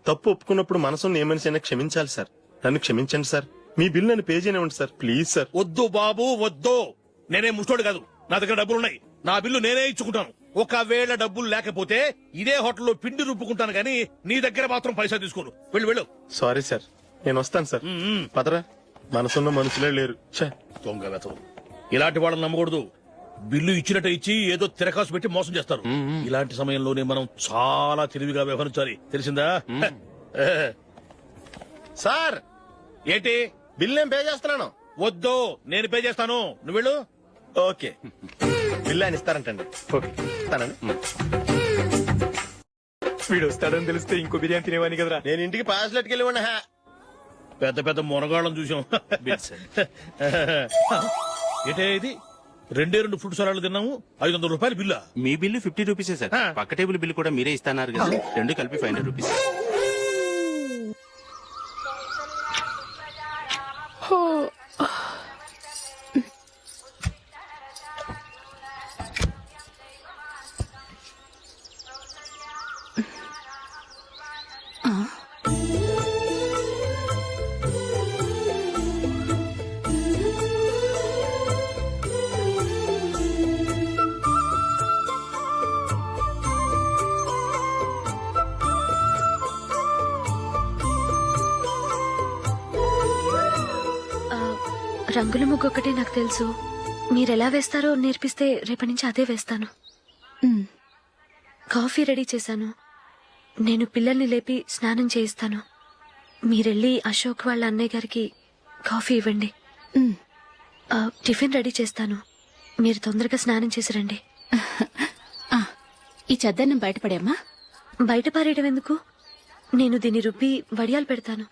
తప్పు ఒప్పుకున్నప్పుడు మనసును ఏ మనిషి అయినా క్షమించాలి సార్. నన్ను క్షమించండి సార్. మీ బిల్ నన్ను పే చేయనివ్వండి సార్, ప్లీజ్ సార్. వద్దు బాబు, వద్దు. నేనే ముష్టోడు కాదు, నా దగ్గర డబ్బులున్నాయి. నా బిల్లు నేనే ఇచ్చుకుంటాను. ఒకవేళ డబ్బులు లేకపోతే ఇదే హోటల్లో పిండి రుబ్బుకుంటాను గానీ నీ దగ్గర మాత్రం పైసా తీసుకోను. వెళ్ళు వెళ్ళు. సారీ సార్, నేను వస్తాను సార్. పదరా, మనసున్న మనుషులే లేరు. ఛే, దొంగ వెతవు. ఇలాంటి వాళ్ళని నమ్మకూడదు. బిల్లు ఇచ్చినట్టు ఇచ్చి ఏదో తిరకాసు పెట్టి మోసం చేస్తారు. ఇలాంటి సమయంలోనే మనం చాలా తెలివిగా వ్యవహరించాలి, తెలిసిందా? సార్, ఏంటి? బిల్ నేను పే చేస్తున్నాను. వద్దు, నేను పే చేస్తాను, నువ్వు వెళ్ళు. ఓకే, బిల్ ఆయన ఇస్తారంటండి. ఓకే, ఇస్తానండి. వీడు వస్తాడని తెలిస్తే ఇంకో బిర్యానీ తినేవాని కదరా. నేను ఇంటికి పాస్లెట్కి వెళ్ళి ఉన్నా. పెద్ద పెద్ద మునగాళ్ళం చూసాం. ఏంటే ఇది? 2 ఫుడ్ సలాడ్లు తిన్నాము, 500 రూపాయలు బిల్లా? మీ బిల్లు 50 రూపీసే సార్. పక్క టేబుల్ బిల్లు కూడా మీరే ఇస్తున్నారు కదా, రెండు కలిపి 500 రూపీస్. రంగుల ముగ్గు ఒకటే నాకు తెలుసు. మీరెలా వేస్తారో నేర్పిస్తే రేపటి నుంచి అదే వేస్తాను. కాఫీ రెడీ చేశాను. నేను పిల్లల్ని లేపి స్నానం చేయిస్తాను. మీరెళ్ళి అశోక్ వాళ్ళ అన్నయ్య గారికి కాఫీ ఇవ్వండి. టిఫిన్ రెడీ చేస్తాను. మీరు తొందరగా స్నానం చేసి రండి. ఈ చెద్దన్నం బయటపడేమ్మా. బయట పారేయడం ఎందుకు? నేను దీన్ని రుబ్బి వడియాలు పెడతాను.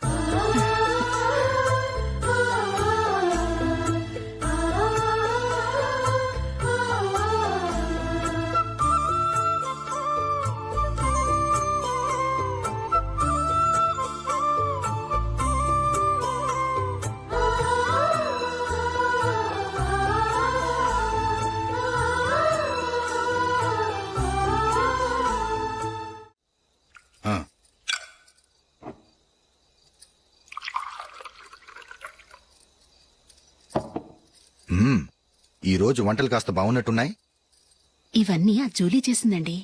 ఈ రోజు వంటలు కాస్త బాగున్నట్టున్నాయి. ఇవన్నీ ఆ జూలీ చేసిందండి.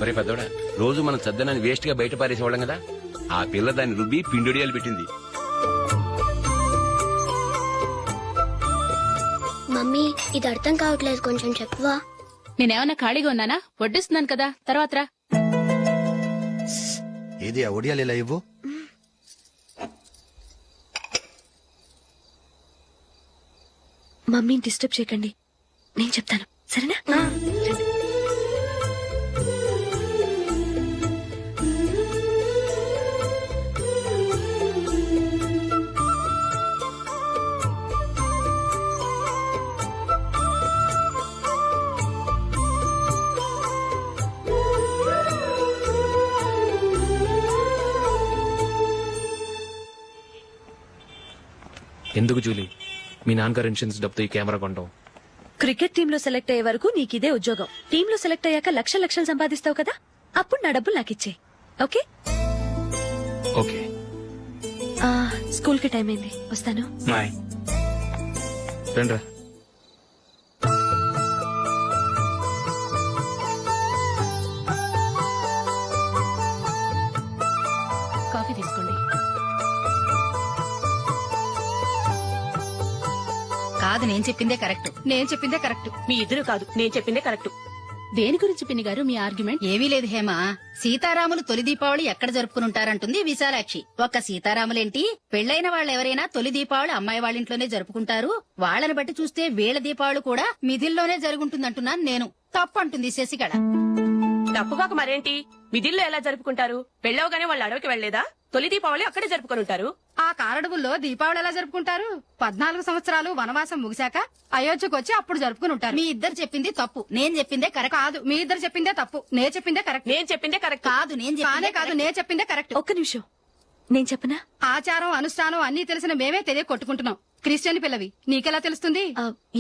ఒరే పెద్దోడా, రోజు మనం చద్దనాన్ని వేస్ట్ గా బయట పారేసేవాళ్ళం కదా, ఆ పిల్ల దాన్ని రుబ్బి పిండొడియాలు పెట్టింది. మమ్మీ ఇది అర్థం కావట్లేదు, కొంచెం చెప్పవా? నేనేమన్నా ఖాళీగా ఉన్నానా? వడ్డిస్తున్నాను కదా, తర్వాత రా. ఏది ఆ ఒడియాలు ఇలా ఇవ్వు. మమ్మీని డిస్టర్బ్ చేయకండి, నేను చెప్తాను, సరేనా? రండి. ఎందుకు జూలీ మీ నాన్నగారు ఇన్సూరెన్స్ డబ్బుతో ఈ కెమెరా కొంటాం? క్రికెట్ టీమ్ లో సెలెక్ట్ అయ్యే వరకు నీకిదే ఉద్యోగం. టీమ్ లో సెలెక్ట్ అయ్యాక లక్షలు సంపాదిస్తావు కదా, అప్పుడు నా డబ్బులు నాకు ఇచ్చే. ఓకే? ఓకే. స్కూల్ కి టైం అయింది, వస్తాను. రండ్రా. కాఫీ తీసుకోండి. కాదు, నేను చెప్పిందే కరెక్ట్. నేను చెప్పిందే కరెక్ట్. మీ ఇద్దరు కాదు, నేను చెప్పిందే కరెక్ట్. దేని గురించి పిన్ని గారు మీ ఆర్గ్యుమెంట్? ఏమీ లేదు హేమ. సీతారాములు తొలి దీపావళి ఎక్కడ జరుపుకుంటారంటుంది విశాలాక్షి. ఒక్క సీతారాములేంటి, పెళ్లైన వాళ్ళు ఎవరైనా తొలి దీపావళి అమ్మాయి వాళ్ళ ఇంట్లోనే జరుపుకుంటారు. వాళ్ళని బట్టి చూస్తే వీళ్ళ దీపావళి కూడా మిథిల్లోనే జరుగుంటుందంటున్నాను నేను. తప్పు అంటుంది శశికళ. తప్పుగాక మరేంటి, మిదిల్లో ఎలా జరుపుకుంటారు? పెళ్ళవగానే వాళ్ళు అడవికి వెళ్లేదా? తొలి దీపావళి అక్కడే జరుపుకొని ఉంటారు. ఆ కారడవుల్లో దీపావళి ఎలా జరుపుకుంటారు? 14 సంవత్సరాలు వనవాసం ముగిశాక అయోధ్యకు వచ్చి అప్పుడు జరుపుకుని ఉంటారు. మీ ఇద్దరు చెప్పింది తప్పు, నేను చెప్పిందే కరెక్ట్. కాదు, మీ ఇద్దరు చెప్పిందే తప్పు, నేను చెప్పిందే కరెక్ట్. నేను చెప్పిందే కరెక్ట్. కాదు, నేను చెప్పిందే కరెక్ట్. ఒక్క నిమిషం, నేను చెప్పనా? ఆచారం అనుష్ఠానం అన్ని తెలిసిన మేమే తెలియ కొట్టుకుంటున్నాం. క్రిస్టియన్ పిల్లవి, నీకెలా తెలుస్తుంది?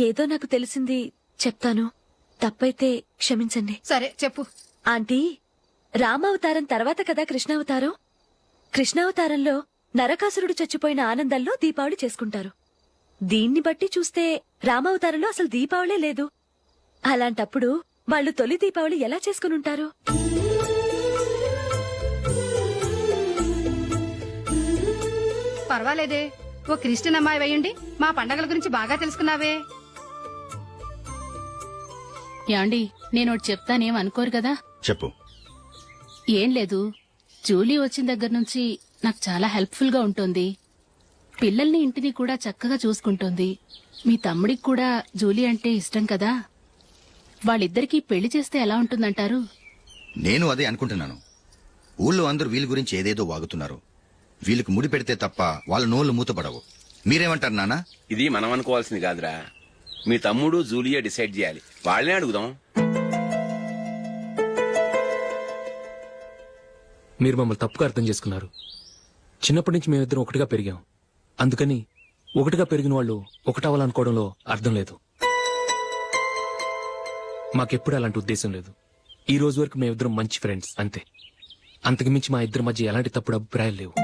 ఏదో నాకు తెలిసింది చెప్తాను, తప్పైతే క్షమించండి. సరే చెప్పు. ఆంటీ, రామావతారం తర్వాత కదా కృష్ణావతారం. కృష్ణావతారంలో నరకాసురుడు చచ్చిపోయిన ఆనందంలో దీపావళి చేసుకుంటారు. దీన్ని బట్టి చూస్తే రామావతారంలో అసలు దీపావళే లేదు. అలాంటప్పుడు వాళ్ళు తొలి దీపావళి ఎలా చేసుకునుంటారు? పర్వాలేదే, ఓ క్రిస్టియన్ అమ్మాయి అయ్యండి మా పండగల గురించి బాగా తెలుసుకున్నావే. యాండి, నేను ఒకటి చెప్తానేం అనుకోరు కదా? చెప్పు. ఏం లేదు, జూలీ వచ్చిన దగ్గర నుంచి నాకు చాలా హెల్ప్ఫుల్ గా ఉంటుంది. పిల్లల్ని ఇంటిని కూడా చక్కగా చూసుకుంటోంది. మీ తమ్ముడికి కూడా జూలీ అంటే ఇష్టం కదా. వాళ్ళిద్దరికీ పెళ్లి చేస్తే ఎలా ఉంటుందంటారు? నేను అదే అనుకుంటున్నాను. ఊళ్ళో అందరూ వీళ్ళ గురించి ఏదేదో వాగుతున్నారు. వీళ్ళకి ముడి పెడితే తప్ప వాళ్ళ నోళ్లు మూతపడవు. మీరేమంటారు నాన్న? ఇది మనం అనుకోవాల్సింది కాదురా, మీ తమ్ముడు జూలియా డిసైడ్ చేయాలి. వాళ్ళనే అడుగుదాం. మీరు మమ్మల్ని తప్పుగా అర్థం చేసుకున్నారు. చిన్నప్పటి నుంచి మేమిద్దరం ఒకటిగా పెరిగాం. అందుకని ఒకటిగా పెరిగిన వాళ్ళు ఒకటవ్వాలనుకోవడంలో అర్థం లేదు. మాకెప్పుడు అలాంటి ఉద్దేశం లేదు. ఈ రోజు వరకు మేమిద్దరం మంచి ఫ్రెండ్స్ అంతే. అంతకు మించి మా ఇద్దరి మధ్య ఎలాంటి తప్పుడు అభిప్రాయాలు లేవు.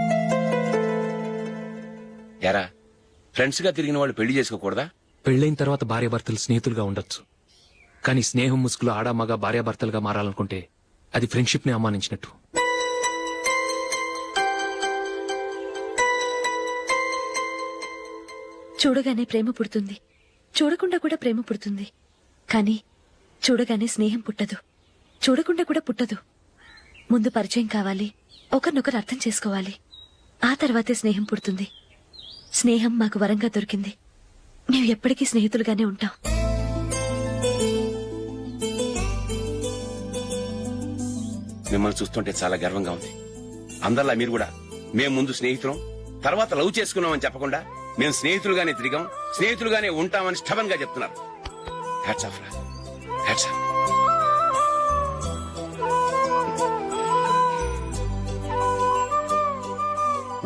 ఎరా, ఫ్రెండ్స్ గా తిరిగిన వాళ్ళు పెళ్లి చేసుకోకూడదా? పెళ్లైన తర్వాత భార్యాభర్తలు స్నేహితులుగా ఉండొచ్చు. కానీ స్నేహం ముసుగులో ఆడా మగ భార్యాభర్తలుగా మారాలనుకుంటే అది ఫ్రెండ్షిప్ ని అవమానించినట్టు. చూడగానే ప్రేమ పుడుతుంది, చూడకుండా కూడా ప్రేమ పుడుతుంది. కానీ చూడగానే స్నేహం పుట్టదు, చూడకుండా కూడా పుట్టదు. ముందు పరిచయం కావాలి, ఒకరినొకరు అర్థం చేసుకోవాలి, ఆ తర్వాతే స్నేహం పుడుతుంది. స్నేహం మాకు వరంగా దొరికింది. మేము ఎప్పటికీ స్నేహితులుగానే ఉంటాం. మిమ్మల్ని చూస్తుంటే చాలా గర్వంగా ఉంది. అందరిలా మీరు కూడా మేము ముందు స్నేహితులం, తర్వాత లవ్ చేసుకున్నామని చెప్పకుండా మేము స్నేహితులుగానే తిరిగాం, స్నేహితులుగానే ఉంటామని స్టబన్ గా చెప్తున్నారు. హ్యాట్స్ ఆఫ్ రా, హ్యాట్స్ ఆఫ్.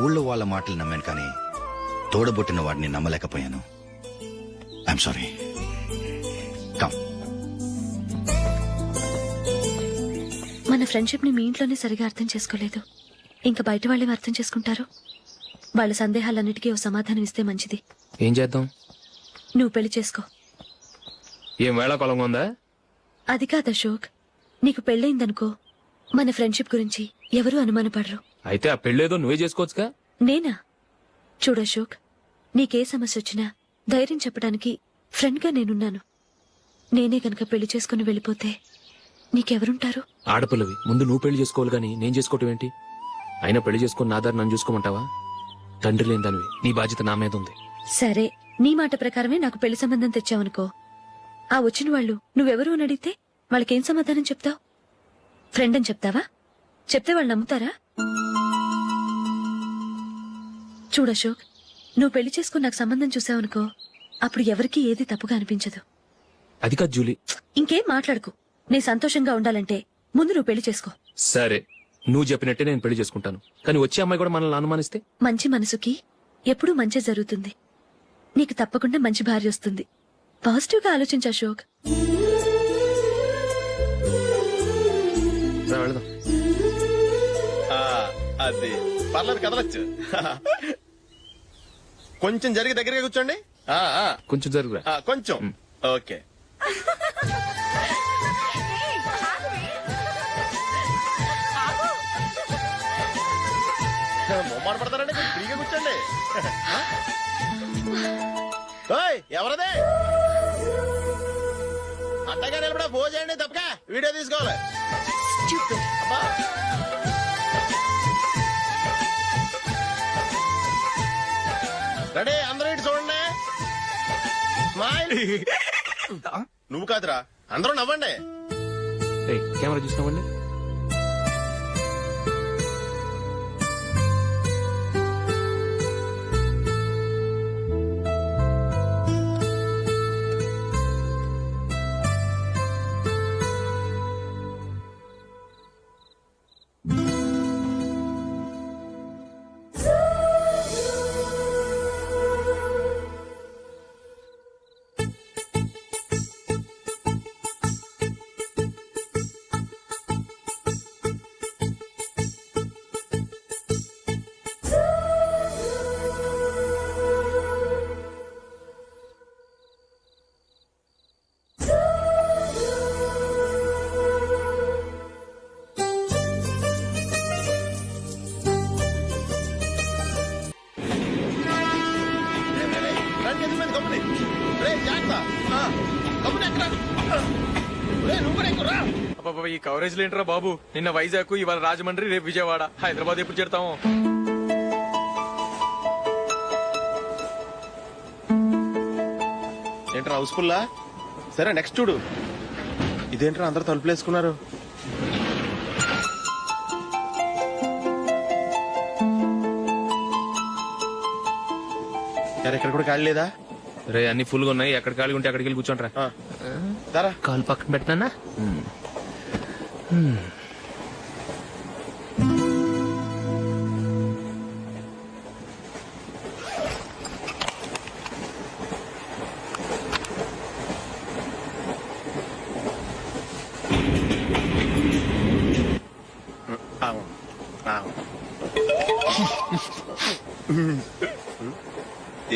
ఊళ్ళో వాళ్ళ మాటలు నమ్మాను కానీ తోడబుట్టిన వాడిని నమ్మలేకపోయాను. I'm sorry. కమ్. మన ఫ్రెండ్షిప్ ని మీ ఇంట్లోనే సరిగా అర్థం చేసుకోలేదు, ఇంకా బయట వాళ్ళేం అర్థం చేసుకుంటారు? వాళ్ళ సందేహాలన్నిటికీ ఓ సమాధానం ఇస్తే మంచిది. ఏం చేద్దాం? నువ్వు పెళ్లి చేసుకో. ఏం వేళ కొలంగా ఉందా? అది కాదు అశోక్, నీకు పెళ్ళయిందనుకో మన ఫ్రెండ్షిప్ గురించి ఎవరూ అనుమానపడరు. అయితే ఆ పెళ్ళేదో నువ్వే చేసుకోవచ్చుగా. నేనా? చూడు అశోక్, నీకే సమస్య వచ్చినా ధైర్యం చెప్పడానికి ఫ్రెండ్ గా నేనున్నాను. నేనే గనక పెళ్లి చేసుకుని వెళ్ళిపోతే నీకెవరుంటారు? ఆడపిల్లవి ముందు నువ్వు పెళ్లి చేసుకోవాలి గానీ నేను చేసుకోవటం ఏంటి? అయినా పెళ్లి చేసుకుని నా దారి నన్ను చూసుకోమంటావా? తండ్రి లేని దానివి, నీ బాధ్యత నా మీద ఉంది. సరే, నీ మాట ప్రకారమే నాకు పెళ్లి సంబంధం తెచ్చావనుకో, ఆ వచ్చిన వాళ్ళు నువ్వెవరు అని అడిగితే వాళ్ళకేం సమాధానం చెప్తావు? ఫ్రెండ్ అని చెప్తావా? చెప్తే వాళ్ళు నమ్ముతారా? చూడు అశోక్, నువ్వు పెళ్లి చేసుకుని నాకు సంబంధం చూసావనుకో, అప్పుడు ఎవరికీ ఏది తప్పుగా అనిపించదు. అది కాదు జూలీ. ఇంకేం మాట్లాడుకు. నీ సంతోషంగా ఉండాలంటే ముందు నువ్వు పెళ్లి చేసుకో. సరే, నువ్వు చెప్పినట్టే నేను పెళ్లి చేసుకుంటాను. కానీ వచ్చే అమ్మాయి కూడా మనల్ని అనుమానిస్తే? మంచి మనసుకి ఎప్పుడూ మంచి జరుగుతుంది. నీకు తప్పకుండా మంచి భార్య వస్తుంది. పాజిటివ్ గా ఆలోచించు అశోక్. రా, వెళదాం. అది పర్లేదు, కదలొచ్చు. కొంచెం జరిగి దగ్గరగా కూర్చోండి. కొంచెం జరుగురా. కొంచెం. ఓకే. మొమ్మాట పడతారండి, కొంచెం ఫ్రీగా కూర్చోండి. ఓయ్, ఎవరదే? అట్టగా నిలబడా ఫోన్ చేయండి, తప్పక వీడియో తీసుకోవాలి. అబ్బా. రెడీ, అందరూ ఇటు చూడండి. స్మైల్. నువ్వు కాదురా, అందరూ నవ్వండి. ఏయ్, కెమెరా చూసినావండి. ఈ కవరేజ్ లేంట్రా బాబు. నిన్న వైజాగ్, ఇవాళ రాజమండ్రి, రేపు విజయవాడ, హైదరాబాద్ ఎప్పుడు చేరుతాము? ఏంట్రా హౌస్ఫుల్లా? సరే, నెక్స్ట్ చూడు. ఇదేంట్రా అందరు తలుపులు వేసుకున్నారు? ఇక్కడ కూడా ఖాళీ లేదా? రే, అన్ని ఫుల్ గా ఉన్నాయి. ఎక్కడ ఖాళీ ఉంటే అక్కడికి వెళ్ళి కూర్చోంటారా. కాలు పక్కన పెట్టినా.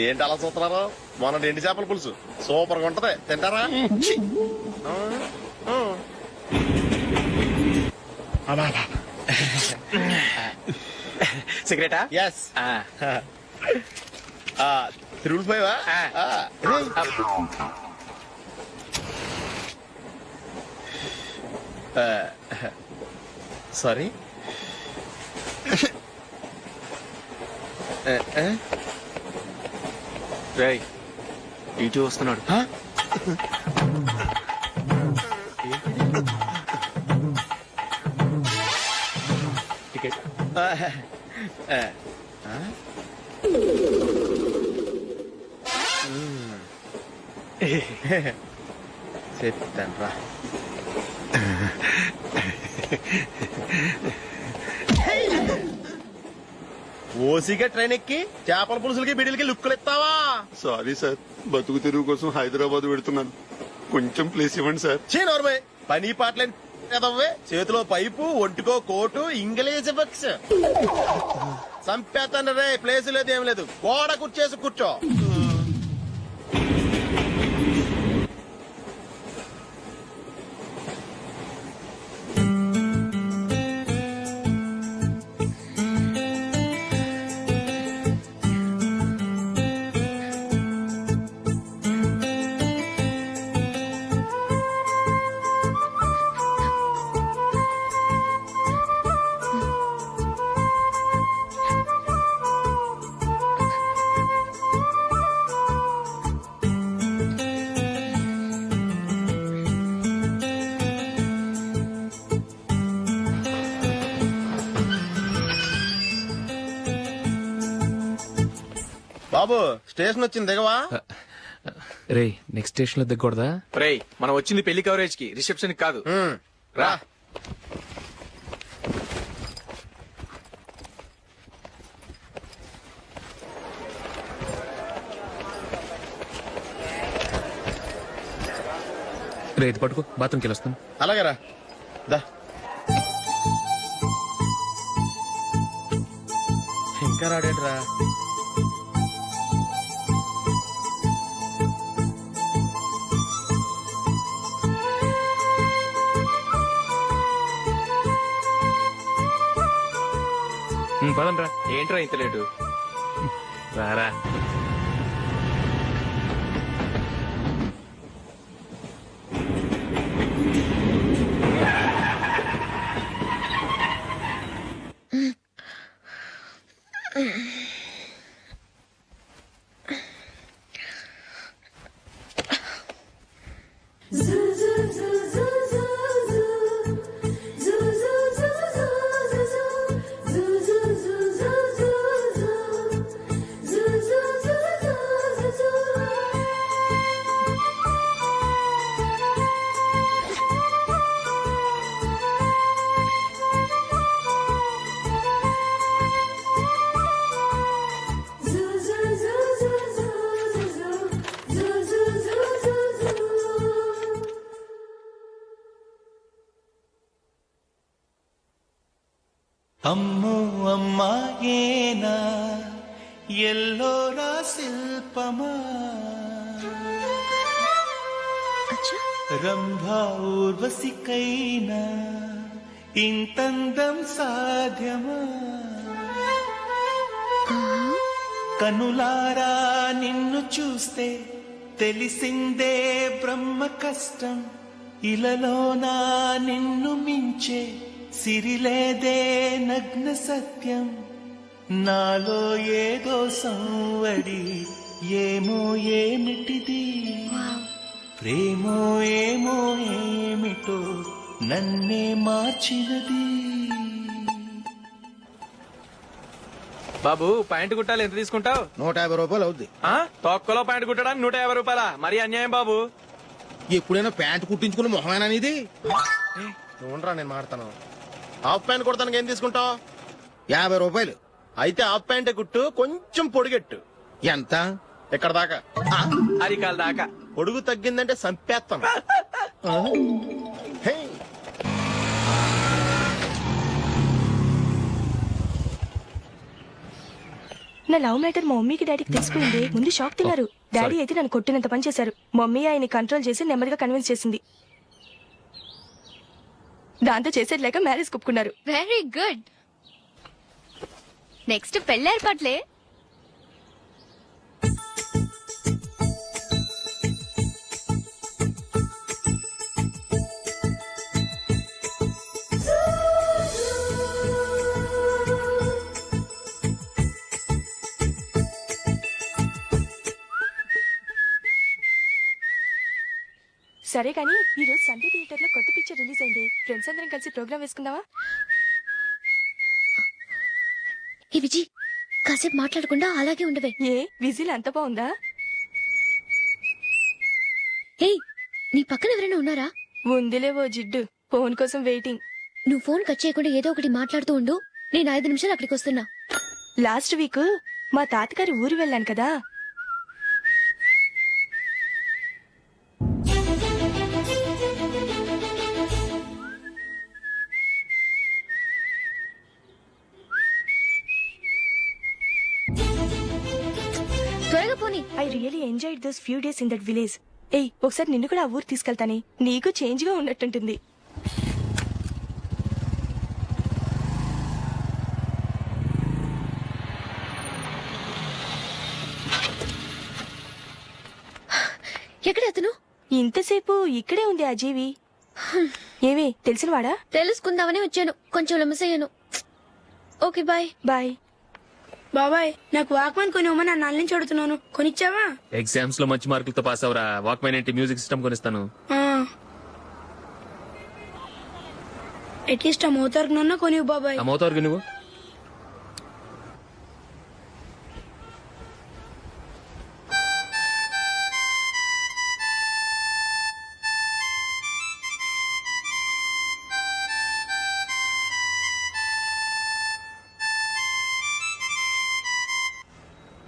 ఏంటి అలా చూస్తున్నారు? మొన్న ఎండి చేపల పులుసు సూపర్ గా ఉంటది, తింటారా? సిగరెటా? ఎస్. తిరుగులు పోయావా? సారీ. రేయ్, ఇటు వస్తున్నాడు. టికెట్. చెప్తాను రా. ఓసిగా ట్రైన్ ఎక్కి చేపల పులుసులకి బిడిలకి లుక్కులు ఇస్తావా? సారీ సార్, బతుకు తెరువు కోసం హైదరాబాద్ పెడుతున్నాను. కొంచెం ప్లేస్ ఇవ్వండి సార్. చే నోర్మే, పని పాటలేని ఎదవ్వే చేతిలో పైపు ఒంటికో కోటు ఇంగ్లీష్ బుక్స్ సంపేతాను రే ప్లేస్ లేదు ఏం లేదు గోడ కుర్చేసి కూర్చో బాబు స్టేషన్ వచ్చింది దిగవా రే నెక్స్ట్ స్టేషన్ లో దిగకూడదా? రేయ్ మనం వచ్చింది పెళ్లి కవరేజ్ కి, రిసెప్షన్ కాదు. రా రే ఇది పట్టుకో, బాత్రూమ్కి వెళ్ళొస్తాను. అలాగే రా దా ఇంకా రాడేంట్రా పదండ్రా. ఏంట్రా ఇంత లేటు? రారా. అమ్మో అమ్మాయేనా ఎల్లోరా శిల్పమా రంభా ఊర్వశికైనా ఇంతందం సాధ్యమా కనులారా నిన్ను చూస్తే తెలిసిందే బ్రహ్మ కష్టం ఇలలోనా నిన్ను మించే సిరిలేదే నగ్న సత్యం నాలో ఏదో సంవడి ఏమో ఏమిటిది ప్రేమో ఏమో ఏమిటో నన్నే మార్చినది. బాబు ప్యాంటు కుట్టాలి, ఎంత తీసుకుంటావు? 150 రూపాయలు అవుద్ది. తొక్కలో ప్యాంటు కుట్టడానికి 150 రూపాయల? మరి అన్యాయం బాబు. ఎప్పుడైనా ప్యాంట్ కుట్టించుకుని మొహమేనా ఇది? చూడరా నేను మాడతాను. హాఫ్ ప్యాంట్ కుడతానికి ఏం తీసుకుంటావు? 50 రూపాయలు. అయితే హాఫ్ ప్యాంటే కుట్టు, కొంచెం పొడిగెట్టు. ఎంత? ఇక్కడ దాకా, అరికాల దాకా. పొడుగు తగ్గిందంటే సంపేస్తాను. హే. నా లవ్ మ్యాటర్ మా మమ్మీకి డాడీకి తెలిసిపోయింది. ముందు షాక్ తిన్నారు. డాడీ అయితే నన్ను కొట్టినంత పని చేశారు. మమ్మీ ఆయన్ని కంట్రోల్ చేసి నెమ్మదిగా కన్విన్స్ చేసింది. దాంతో చేసేది లేక మ్యారేజ్ ఒప్పుకున్నారు. Very good. నెక్స్ట్ పెళ్లి ఏర్పాట్లే. సరే కానీ ఈ రోజు సండే థియేటర్ లో కొత్త పిక్చర్ రిలీజ్ అయింది. ఫ్రెండ్స్ అందరం కలిసి ప్రోగ్రామ్ వేసుకుందామా? ఈ విజి కాసేపు మాట్లాడకుండా అలాగే ఉండవే. ఏ విజిల్ అంత బాగుందా? ఏయ్, నీ పక్కన ఎవరైనా ఉన్నారా? ఉందిలే ఓ జిడ్డు. ఫోన్ కోసం వెయిటింగ్. నువ్వు ఫోన్ కట్ చేయకుండా ఏదో ఒకటి మాట్లాడుతూ ఉండు. నేను 5 నిమిషాలు అక్కడికి వస్తున్నా. లాస్ట్ వీక్ మా తాతగారి ఊరు వెళ్ళాను కదా. పోనీ. I really enjoyed those few days in that village. ఏయ్ ఒకసారి నిన్ను కూడా ఆ ఊరు తీసుకెళ్తానే, నీకు చేంజ్ గా ఉన్నట్టుంటుంది. ఎక్కడ అతను? ఇంతసేపు ఇక్కడే ఉంది ఆ జీవి. ఏవే తెలిసినవాడా? తెలుసుకుందామని వచ్చాను, కొంచెం లెమసయ్యాను. Okay bye. బాయ్. బాబాయ్ నాకు వాక్మన్ కొనివ్వమని నా నాన్న నుంచి అడుగుతున్నాను, కొనిచ్చావా? ఎగ్జామ్స్ లో మంచి మార్కులతో పాస్ అవరా, వాక్మెన్ ఏంటి మ్యూజిక్ సిస్టమ్ కొనిస్తాను. అట్లీస్ట్ ఆ మోతారు కొనివ్వు బాబాయ్. ఆ మోతారు నువ్వు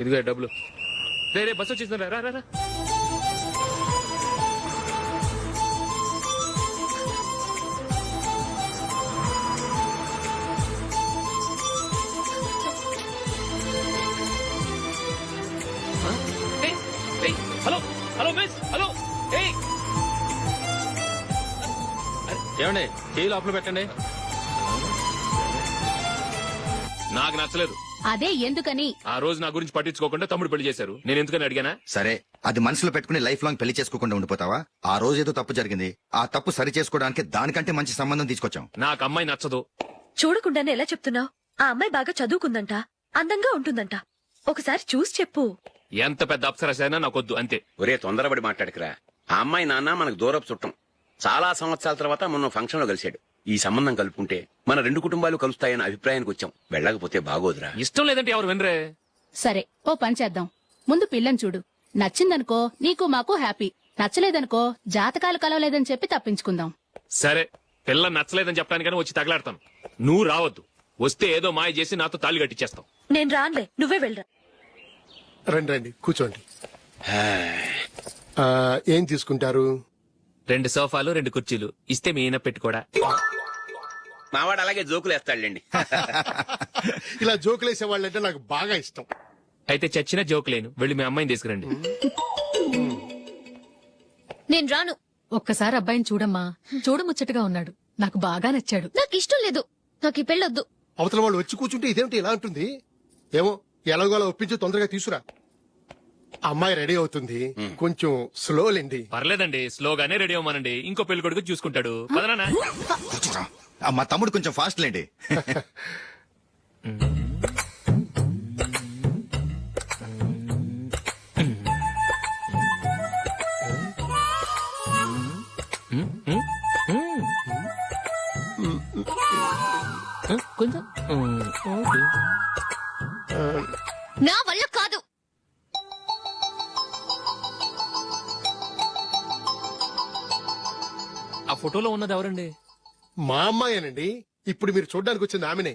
ఇదిగో డబ్బులు. రే బస్ వచ్చేసింది, రా రా రా. Hello hello miss, hello. ఏమండి టీ లోపల పెట్టండి. నాకు నచ్చలేదు. అదే ఎందుకని? ఆ రోజు నా గురించి పట్టించుకోకుండా తమ్ముడు పెళ్లి చేశారు, నేను ఎందుకని అడిగానా? సరే అది మనసులో పెట్టుకుని లైఫ్ లాంగ్ పెళ్లి చేసుకోకుండా ఉండిపోతావా? ఆ రోజు ఏదో తప్పు జరిగింది, ఆ తప్పు సరి చేసుకోవడానికి దానికంటే మంచి సంబంధం తీసుకొచ్చాం. నాకు అమ్మాయి నచ్చదు. చూడకుండానే ఎలా చెప్తున్నావు? ఆ అమ్మాయి బాగా చదువుకుందంట, అందంగా ఉంటుందంట. ఒకసారి చూసి చెప్పు. ఎంత పెద్ద అప్సరసైనా నాకొద్దు, అంతే. ఒరే తొందరపడి మాట్లాడకురా. ఆ అమ్మాయి నాన్న మనకు దూరపు చుట్టం. చాలా సంవత్సరాల తర్వాత మొన్న ఫంక్షన్ లో కలిశాడు. ఈ సంబంధం కలుపుకుంటే మన రెండు కుటుంబాలు కలుస్తాయన్న అభిప్రాయానికి వచ్చాం. వెళ్ళకపోతే బాగోదురా. ఇష్టం లేదంటే ఎవరు వినరే. సరే ఓ పని చేద్దాం, ముందు పిల్లని చూడు. నచ్చిందనుకో నీకు మాకు హ్యాపీ, నచ్చలేదనుకో జాతకాలు కలవలేదని చెప్పి తప్పించుకుందాం. సరే పిల్ల నచ్చలేదని చెప్పడానికని వచ్చి తగలాడతాను. నువ్వు రావద్దు, వస్తే ఏదో మాయ చేసి నాతో తాళి కట్టించేస్తావు. నేను రానులే, నువ్వే వెళ్ళరా. రండి రండి కూర్చోండి. ఏం తీసుకుంటారు? 2 సోఫాలు 2 కుర్చీలు ఇస్తే మీ ఈయన పెట్టుకోడా. మావాడు అలాగే జోకులు వేస్తాడులేండి. ఇలా జోకులేసే వాళ్ళంటే నాకు బాగా ఇష్టం. అయితే చచ్చిన జోకులేను, వెళ్ళి మీ అమ్మాయిని తీసుకురండి. నేను రాను. ఒక్కసారి అబ్బాయిని చూడమ్మా, చూడముచ్చటగా ఉన్నాడు, నాకు బాగా నచ్చాడు. నాకు ఇష్టం లేదు, నాకు ఈ పెళ్ళొద్దు. అవతల వాళ్ళు వచ్చి కూర్చుంటే ఇదేమిటి ఇలా ఉంటుంది? ఏమో ఎలాగోలా ఒప్పించి తొందరగా తీసురా. అమ్మాయి రెడీ అవుతుంది, కొంచెం స్లో లేండి. పర్లేదండి, స్లోగానే రెడీ అవ్వమానండి, ఇంకో పెళ్లి కొడుకు చూసుకుంటాడు. పదనా. మా తమ్ముడు కొంచెం ఫాస్ట్ లేండి. కొంచెం నా వల్ల కాదు. ఆ ఫోటోలో ఉన్నది ఎవరండి? మా అమ్మాయేనండి. ఇప్పుడు మీరు చూడడానికి వచ్చింది ఆమెనే.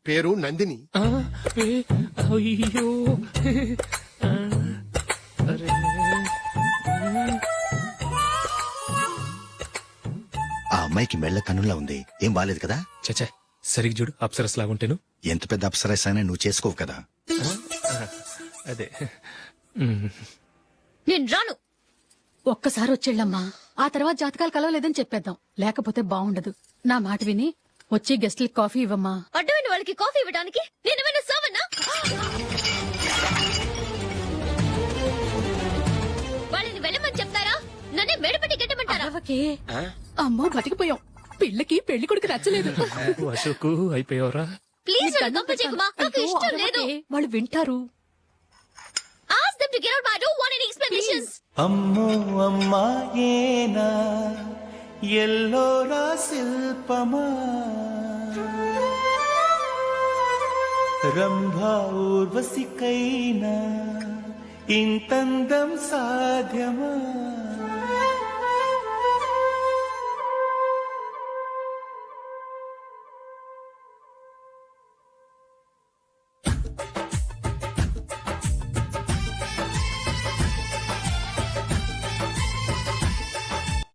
పేరు నందిని. అయ్యో ఆ అమ్మాయికి మెళ్ళ కన్నులా ఉంది, ఏం బాలేదు కదా? చచ్చా సరిగ్గా చూడు, అప్సరస్ లాగుంటేను. ఎంత పెద్ద అప్సరస్ అయినా నువ్వు చేసుకోవు కదా. అదే. నేను రాను. ఒక్కసారి వచ్చేళ్ళమ్మా, ఆ తర్వాత జాతకాలు కలవలేదని చెప్పేద్దాం, లేకపోతే బాగుండదు. నా మాట విని వచ్చి గెస్ట్లకి కాఫీ ఇవ్వమ్మా. అడ్డమైన వాళ్ళకి కాఫీ ఇవ్వడానికి నేనేమైనా సోమన్నా? వాళ్ళని వెళ్ళమని చెప్తారా, నన్నే మేడపట్టి గెట్టమంటారా? అమ్మో బతికిపోయాం, పిల్లకి పెళ్లి కొడుకు నచ్చలేదు. అశోకు అయిపోయావరా? ప్లీజ్ నన్ను పంపించేకుమా, నాకు ఇష్టం లేదు. వాళ్ళు వింటారు. Ask them to get out. I don't want any explanations. అమ్మో అమ్మాయేనా ఎల్లోరా శిల్పమా రంభా ఊర్వశికైనా ఇంతందం సాధ్యమా?